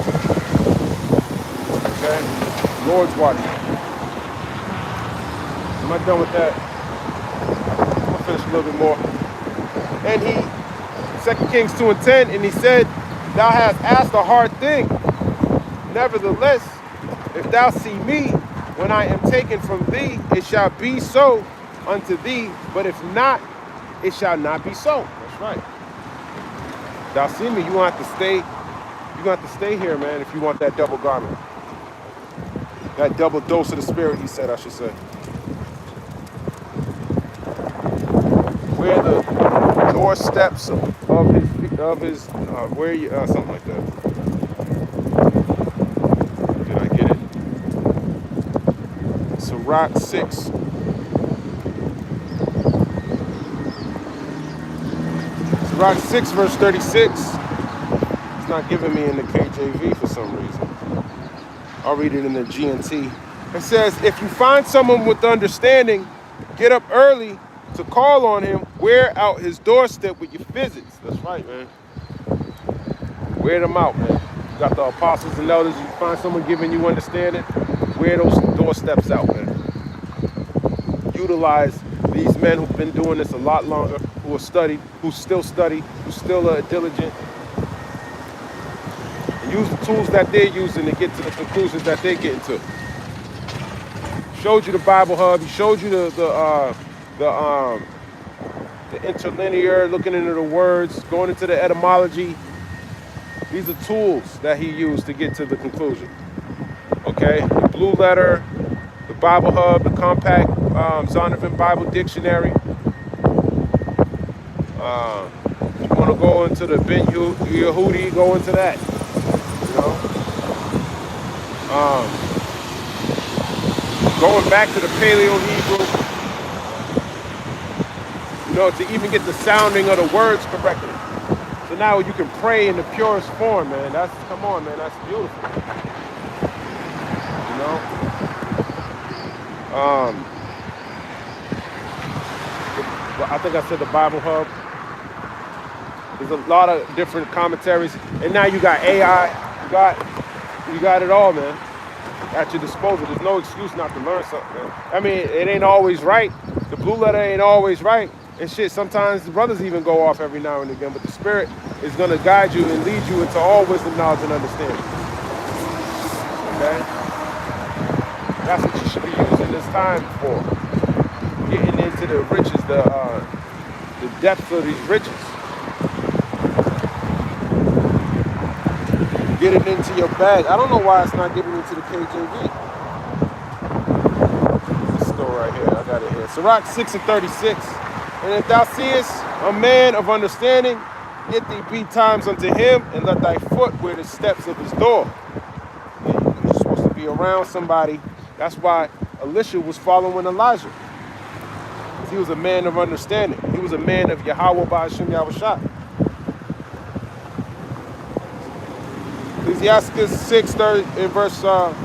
Okay? The Lord's watching. Am I done with that? I'll finish a little bit more. And 2 Kings 2:10, and he said, thou hast asked a hard thing. Nevertheless, if thou see me, when I am taken from thee, it shall be so unto thee, but if not, it shall not be so. That's right. Thou see me, you're gonna have to stay here, man, if you want that double garment. That double dose of the spirit, he said, I should say. Where the doorsteps of his something like that. Did I get it? Sirach 6. Sirach 6 verse 36. It's not giving me in the KJV for some reason. I'll read it in the GNT. It says, if you find someone with understanding, get up early to call on him, wear out his doorstep with your physics. That's right, man. Wear them out, man. You got the apostles and elders. You find someone giving you understanding, wear those doorsteps out, man. Utilize these men who've been doing this a lot longer, who are studied, who still study, who still are diligent. And use the tools that they're using to get to the conclusions that they're getting to. Showed you the Bible Hub. He showed you the interlinear, looking into the words, going into the etymology. These are tools that he used to get to the conclusion. Okay, the Blue Letter, the Bible Hub, the compact Zondervan Bible Dictionary. If you want to go into the Ben Yehudi, go into that. You know, going back to the Paleo Hebrew. You know, to even get the sounding of the words correctly. So now you can pray in the purest form, man. Come on, man, that's beautiful. You know? I think I said the Bible Hub. There's a lot of different commentaries. And now you got AI. You got it all, man, at your disposal. There's no excuse not to learn something, man. I mean, it ain't always right. The Blue Letter ain't always right. And shit, sometimes the brothers even go off every now and again, but the Spirit is going to guide you and lead you into all wisdom, knowledge, and understanding. Okay? That's what you should be using this time for. Getting into the riches, the depth of these riches. Get it into your bag. I don't know why it's not getting into the KJV. Let's go right here. I got it here. Sirach 6:36. And if thou seest a man of understanding, get thee betimes unto him, and let thy foot wear the steps of his door. You're supposed to be around somebody. That's why Elisha was following Elijah. He was a man of understanding. He was a man of Yahweh Ba'ashim Yahushua. Ecclesiastes 6 in verse. Let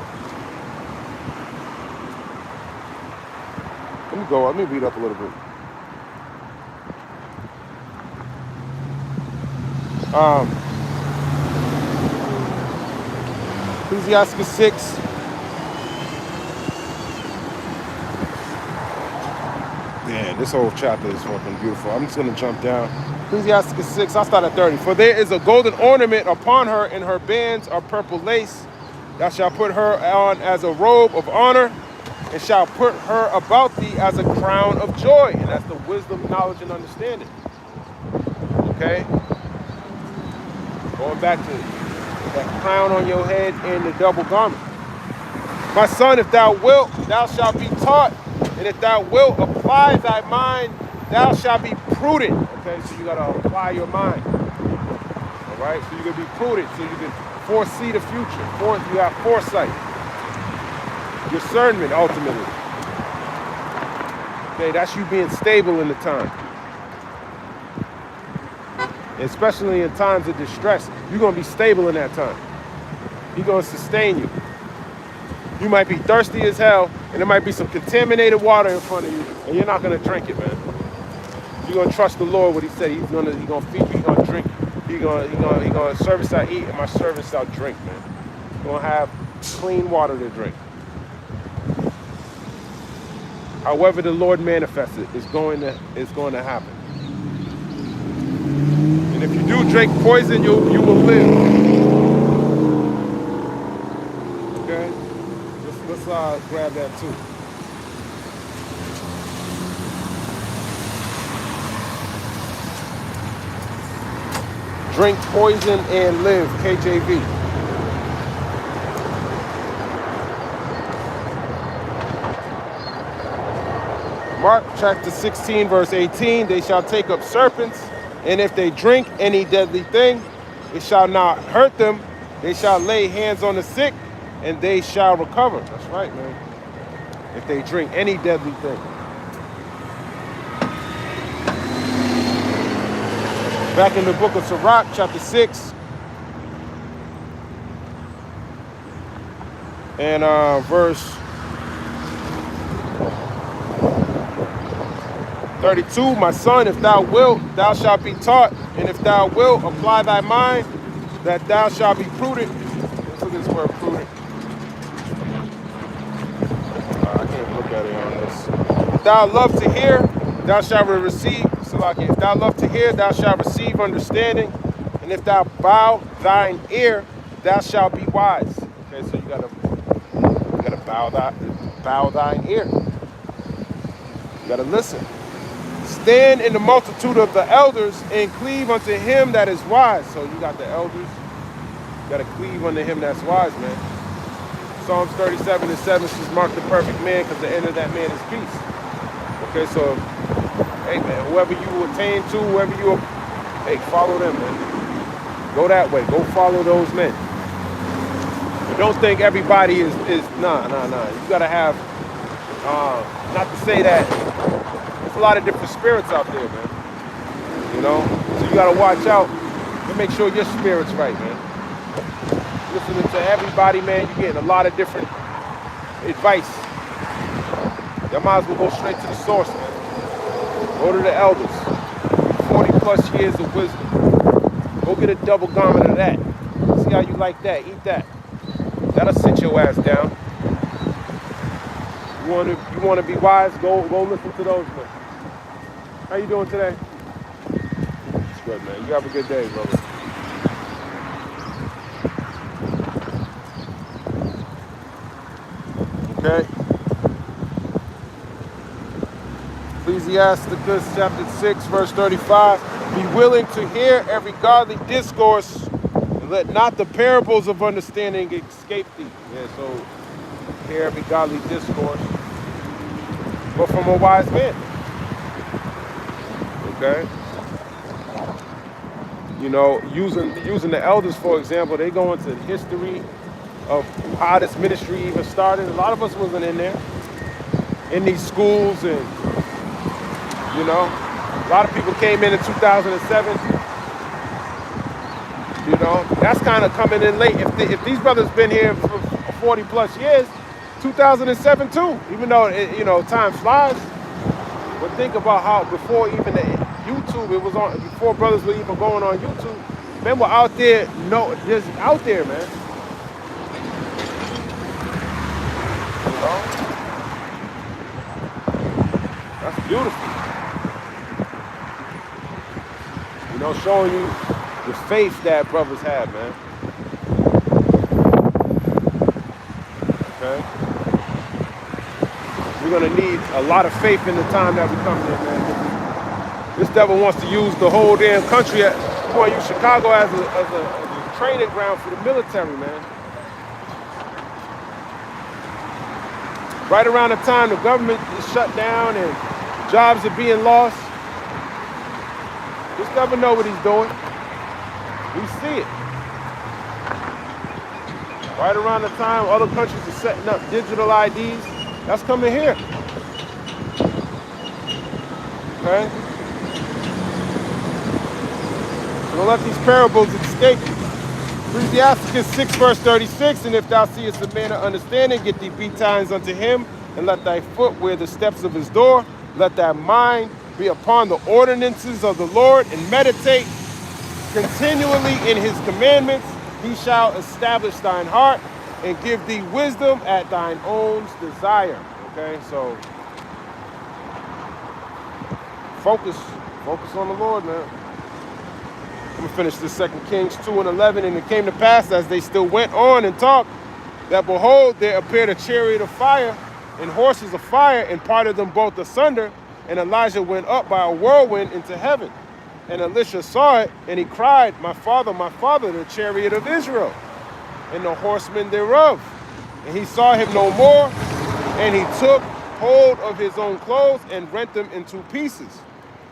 me read up a little bit. Ecclesiastes 6. Man, this whole chapter is fucking beautiful. I'm just going to jump down. Ecclesiastes 6, I'll start at 30. For there is a golden ornament upon her, and her bands are purple lace. Thou shalt put her on as a robe of honor, and shalt put her about thee as a crown of joy. And that's the wisdom, knowledge, and understanding. Okay? Going back to that crown on your head and the double garment. My son, if thou wilt, thou shalt be taught. And if thou wilt apply thy mind, thou shalt be prudent. Okay, so you got to apply your mind. All right, so you can be prudent, so you can foresee the future. You have foresight. Discernment, ultimately. Okay, that's you being stable in the time. Especially in times of distress, you're going to be stable in that time. He's going to sustain you. You might be thirsty as hell, and there might be some contaminated water in front of you, and you're not going to drink it, man. You're going to trust the Lord, what he said. He's going to feed you, he's going to drink. He's going to servants shall eat, and my servants shall drink, man. You're going to have clean water to drink. However the Lord manifests it, it's going to happen. And if you do drink poison, you will live. Okay? Let's grab that too. Drink poison and live, KJV. Mark chapter 16, verse 18, they shall take up serpents, and if they drink any deadly thing, it shall not hurt them. They shall lay hands on the sick, and they shall recover. That's right, man. If they drink any deadly thing. Back in the book of Sirach, chapter 6, and verse 32, my son, if thou wilt, thou shalt be taught, and if thou wilt, apply thy mind, that thou shalt be prudent. Let's look at this word prudent. I can't look at it on this. If thou love to hear, thou shalt receive. If thou love to hear, thou shalt receive understanding, and if thou bow thine ear, thou shalt be wise. Okay, so you gotta bow thine ear. You gotta listen. Stand in the multitude of the elders and cleave unto him that is wise. So you got the elders. You got to cleave unto him that's wise, man. Psalms 37:7 says, mark the perfect man, because the end of that man is peace. Okay, so, hey, man, whoever you attain to, hey, follow them, man. Go that way. Go follow those men. But don't think everybody is nah. You got to have, not to say that, there's a lot of different spirits out there, man. You know? So you gotta watch out and make sure your spirit's right, man. Listening to everybody, man, you're getting a lot of different advice. You might as well go straight to the source, man. Go to the elders. 40 plus years of wisdom. Go get a double garment of that. See how you like that. Eat that. That'll sit your ass down. You want to be wise? Go listen to those men. How you doing today? It's good, man. You have a good day, brother. Okay. Ecclesiastes chapter 6, verse 35. Be willing to hear every godly discourse, and Let not the parables of understanding escape thee. Yeah, so hear every godly discourse, but from a wise man. Okay? You know, using the elders, for example, they go into the history of how this ministry even started. A lot of us wasn't in there, in these schools, and, you know, a lot of people came in 2007. You know, that's kind of coming in late. If these brothers been here for 40 plus years, 2007 too, even though, you know, time flies. But think about how before even the YouTube, it was on, before brothers were even going on YouTube, men were out there, just out there, man. You know? That's beautiful. You know, showing you the faith that brothers have, man. Okay? We're gonna need a lot of faith in the time that we come in, man. This devil wants to use the whole damn country. He want to use Chicago as a training ground for the military, man. Right around the time the government is shut down and jobs are being lost, this devil know what he's doing. We see it. Right around the time other countries are setting up digital IDs, that's coming here. Okay? So don't let these parables escape you. Ecclesiasticus 6 verse 36, and if thou seest a man of understanding, get thee betimes unto him, and let thy foot wear the steps of his door. Let thy mind be upon the ordinances of the Lord, and meditate continually in his commandments. He shall establish thine heart, and give thee wisdom at thine own desire. Okay, so focus on the Lord, man. I'm gonna finish this 2 Kings 2:11. And it came to pass, as they still went on and talked, that behold, there appeared a chariot of fire and horses of fire, and parted them both asunder. And Elijah went up by a whirlwind into heaven. And Elisha saw it, and he cried, my father, the chariot of Israel, and the horsemen thereof. And he saw him no more, and he took hold of his own clothes and rent them in two pieces.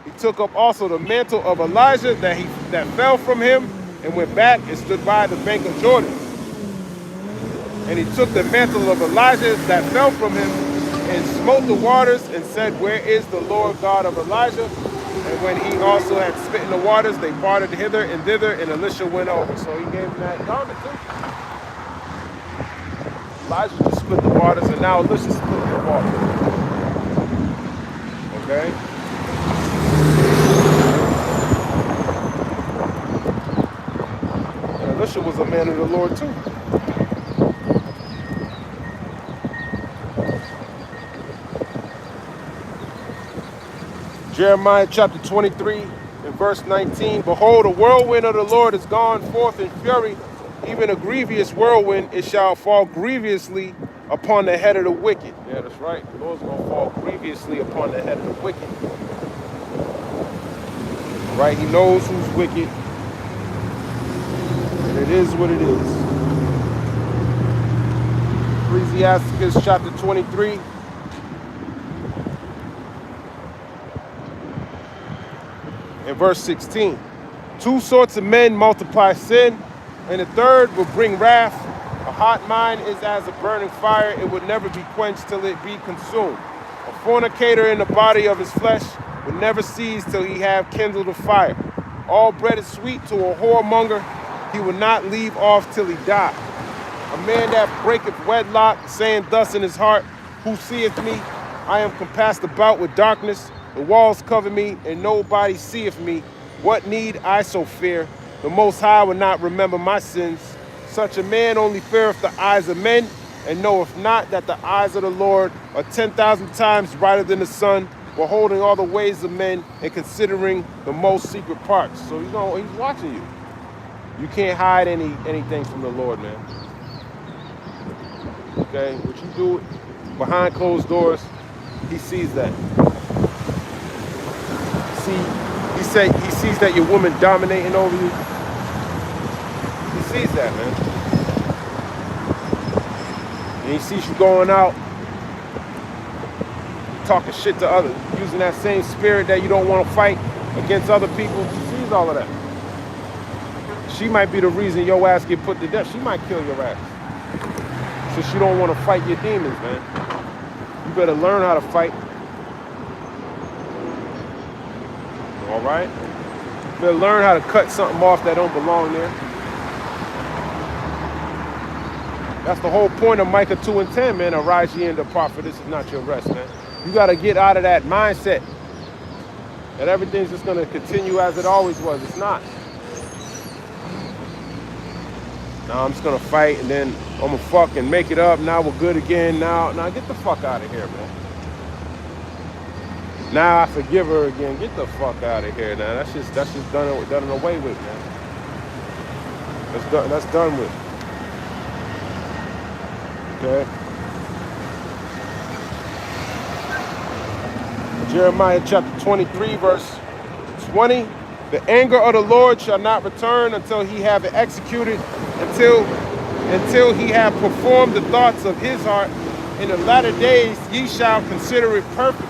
He took up also the mantle of Elijah that fell from him, and went back and stood by the bank of Jordan. And he took the mantle of Elijah that fell from him, and smote the waters, and said, where is the Lord God of Elijah? And when he also had smitten the waters, they parted hither and thither, and Elisha went over. So he gave him that garment too. Elijah just split the waters, and now Elisha split the waters. Okay? And Elisha was a man of the Lord too. Jeremiah chapter 23 and verse 19. Behold, a whirlwind of the Lord is gone forth in fury, even a grievous whirlwind. It shall fall grievously upon the head of the wicked. Yeah, that's right. The Lord's going to fall grievously upon the head of the wicked. Right? He knows who's wicked. And it is what it is. Ecclesiasticus chapter 23. In verse 16, two sorts of men multiply sin, and the third will bring wrath. A hot mind is as a burning fire, it would never be quenched till it be consumed. A fornicator in the body of his flesh would never cease till he have kindled a fire. All bread is sweet to a whoremonger, he will not leave off till he die. A man that breaketh wedlock, saying thus in his heart, who seeth me? I am compassed about with darkness. The walls cover me, and nobody seeth me. What need I so fear? The Most High will not remember my sins. Such a man only feareth the eyes of men, and knoweth not that the eyes of the Lord are 10,000 times brighter than the sun, beholding all the ways of men, and considering the most secret parts. So he's watching you. You can't hide anything from the Lord, man. Okay? What you do behind closed doors, he sees that. He sees that your woman dominating over you. He sees that, man. And he sees you going out talking shit to others, using that same spirit that you don't want to fight against other people. She sees all of that. She might be the reason your ass get put to death. She might kill your ass. So she don't want to fight your demons, man. You better learn how to fight. All right? You better learn how to cut something off that don't belong there. That's the whole point of Micah 2:10, man. Arise ye and depart, for this is not your rest, man. You got to get out of that mindset that everything's just going to continue as it always was. It's not. Now I'm just going to fight, and then I'm going to fuck and make it up. Now we're good again. Now get the fuck out of here, man. Now I forgive her again. Get the fuck out of here, now. That's just done and away with, man. That's done with. Okay. Jeremiah chapter 23, verse 20. The anger of the Lord shall not return until he have it executed, until he have performed the thoughts of his heart. In the latter days ye shall consider it perfect.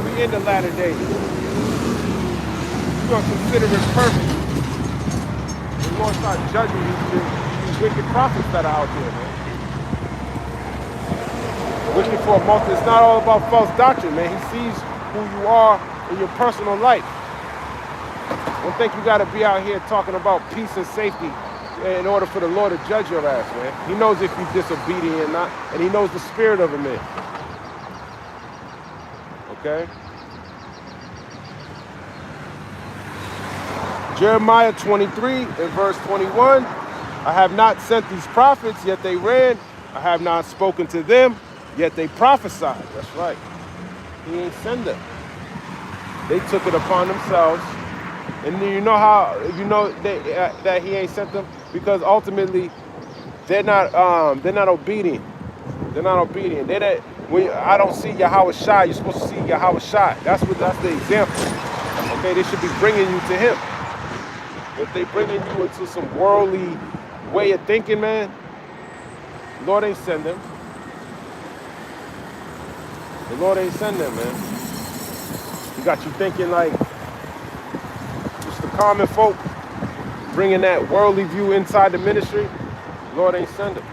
We in the latter days. You're going to consider it perfect. The Lord start judging these wicked prophets that are out there, man. Wicked for a multitude. It's not all about false doctrine, man. He sees who you are in your personal life. Don't think you got to be out here talking about peace and safety in order for the Lord to judge your ass, man. He knows if you're disobedient or not, and he knows the spirit of a man. Okay? Jeremiah 23 and verse 21. I have not sent these prophets, yet they ran. I have not spoken to them, yet they prophesied. That's right. He ain't send them. They took it upon themselves. And you know how that he ain't sent them? Because ultimately they're not obedient. They're not obedient. When I don't see Yahweh Shai, you're supposed to see Yahweh Shai. That's the example. Okay, they should be bringing you to him. If they bringing you into some worldly way of thinking, man, the Lord ain't send them. The Lord ain't send them, man. He got you thinking like just the common folk, bringing that worldly view inside the ministry. The Lord ain't send them.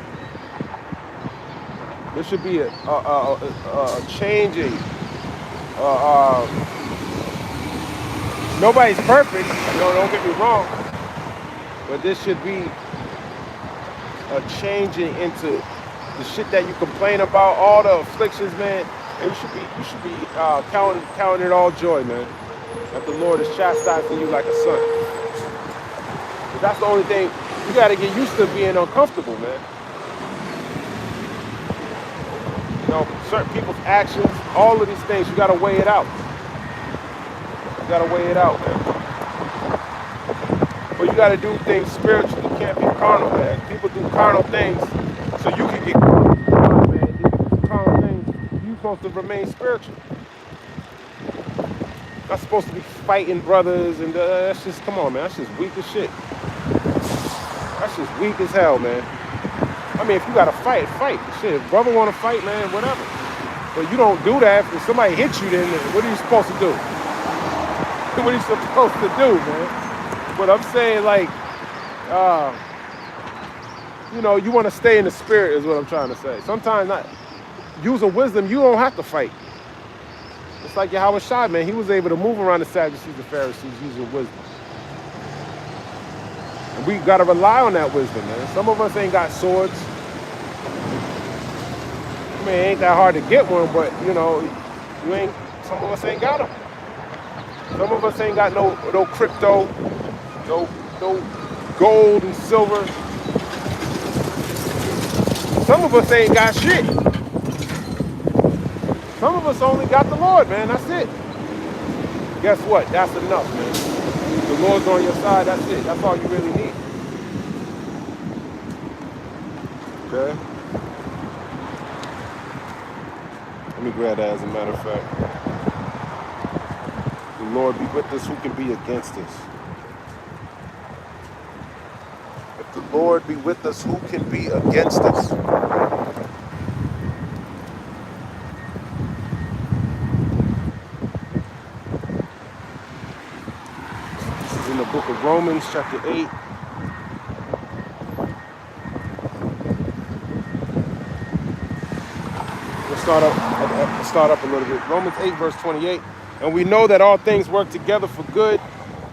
There should be a changing. Nobody's perfect. Don't get me wrong. But there should be a changing into the shit that you complain about, all the afflictions, man. And you should be counting it all joy, man. That the Lord is chastising you like a son. But that's the only thing. You got to get used to being uncomfortable, man. Certain people's actions, all of these things, you got to weigh it out. You got to weigh it out, man. But you got to do things spiritually. You can't be carnal, man. People do carnal things so you can get carnal, man. You do carnal things. You're supposed to remain spiritual. Not supposed to be fighting brothers and that's just, come on, man. That's just weak as shit. That's just weak as hell, man. I mean, if you got to fight. Shit, if brother want to fight, man, whatever. But you don't do that. If somebody hits you, then what are you supposed to do? What are you supposed to do, man? But I'm saying, like, you want to stay in the spirit is what I'm trying to say. Sometimes using wisdom, you don't have to fight. It's like Yahweh Shai, man. He was able to move around the Sadducees and Pharisees using wisdom. And we got to rely on that wisdom, man. Some of us ain't got swords. I mean, it ain't that hard to get one, but, some of us ain't got them. Some of us ain't got no crypto, no gold and silver. Some of us ain't got shit. Some of us only got the Lord, man. That's it. Guess what? That's enough, man. The Lord's on your side. That's it. That's all you really need. Okay? Let me grab that as a matter of fact. The Lord be with us. Who can be against us? If the Lord be with us, who can be against us? This is in the book of Romans, chapter 8. Let's start up a little bit. Romans 8, verse 28. And we know that all things work together for good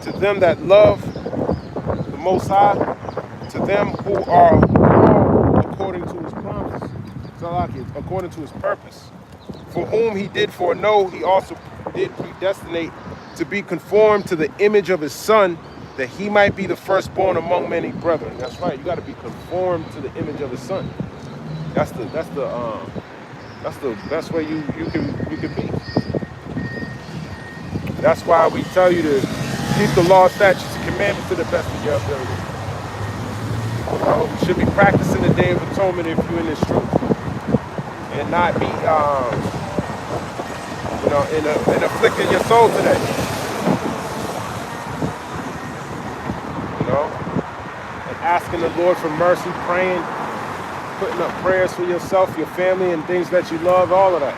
to them that love the Most High, to them who are called according to his promise. According to his purpose. For whom he did foreknow, he also did predestinate to be conformed to the image of his Son, that he might be the firstborn among many brethren. That's right. You got to be conformed to the image of his Son. That's the best way you can be. That's why we tell you to keep the law, statutes, and commandments to the best of your ability. You should be practicing the Day of Atonement if you're in this truth, and not be, in afflicting your soul today. And asking the Lord for mercy, praying, putting up prayers for yourself, your family, and things that you love, all of that.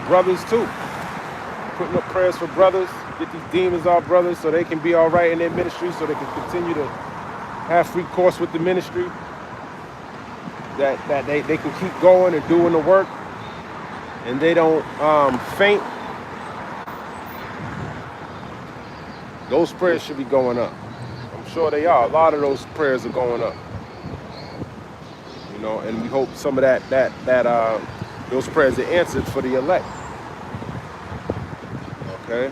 Brothers too. Putting up prayers for brothers, get these demons off brothers so they can be all right in their ministry, so they can continue to have free course with the ministry, that they can keep going and doing the work, and they don't faint. Those prayers should be going up. I'm sure they are. A lot of those prayers are going up. And we hope some of those prayers are answered for the elect. Okay.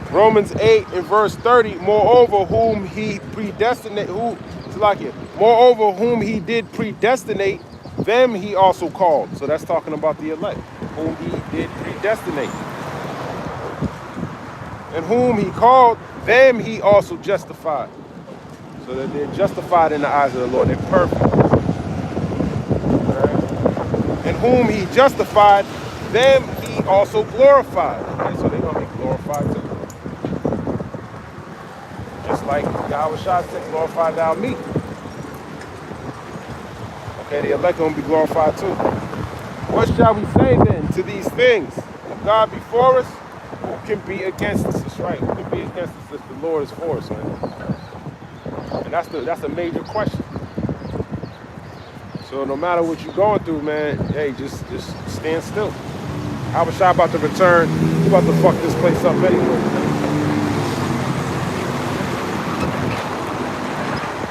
Romans 8 and verse 30. Moreover, whom he did predestinate, them he also called. So that's talking about the elect, whom he did predestinate. And whom he called, them he also justified. So that they're justified in the eyes of the Lord. They're perfect. And whom he justified, them he also glorified. Okay, so they're going to be glorified too. Just like Yahushua said, glorify thou me. Okay, the elect going to be glorified too. What shall we say then to these things? If God be for us, who can be against us? That's right. Who can be against us if the Lord is for us, man? And that's a major question. So no matter what you're going through, man, hey, just stand still. Yahushua about to return. He's about to fuck this place up anyway.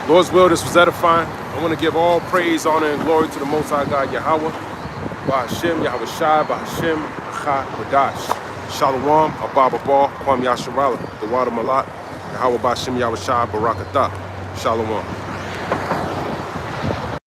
Lord's will, this was edifying. I want to give all praise, honor, and glory to the Most High God, Yahweh. Ba'Hashem, Yahushua, Ba'Hashem, Acha, B'dash. Shalom, Abba Baba, Kwam Yasharala, the Wada Malat, Yahweh Ba'Hashem, Yahushua, Barakatah. Shalom.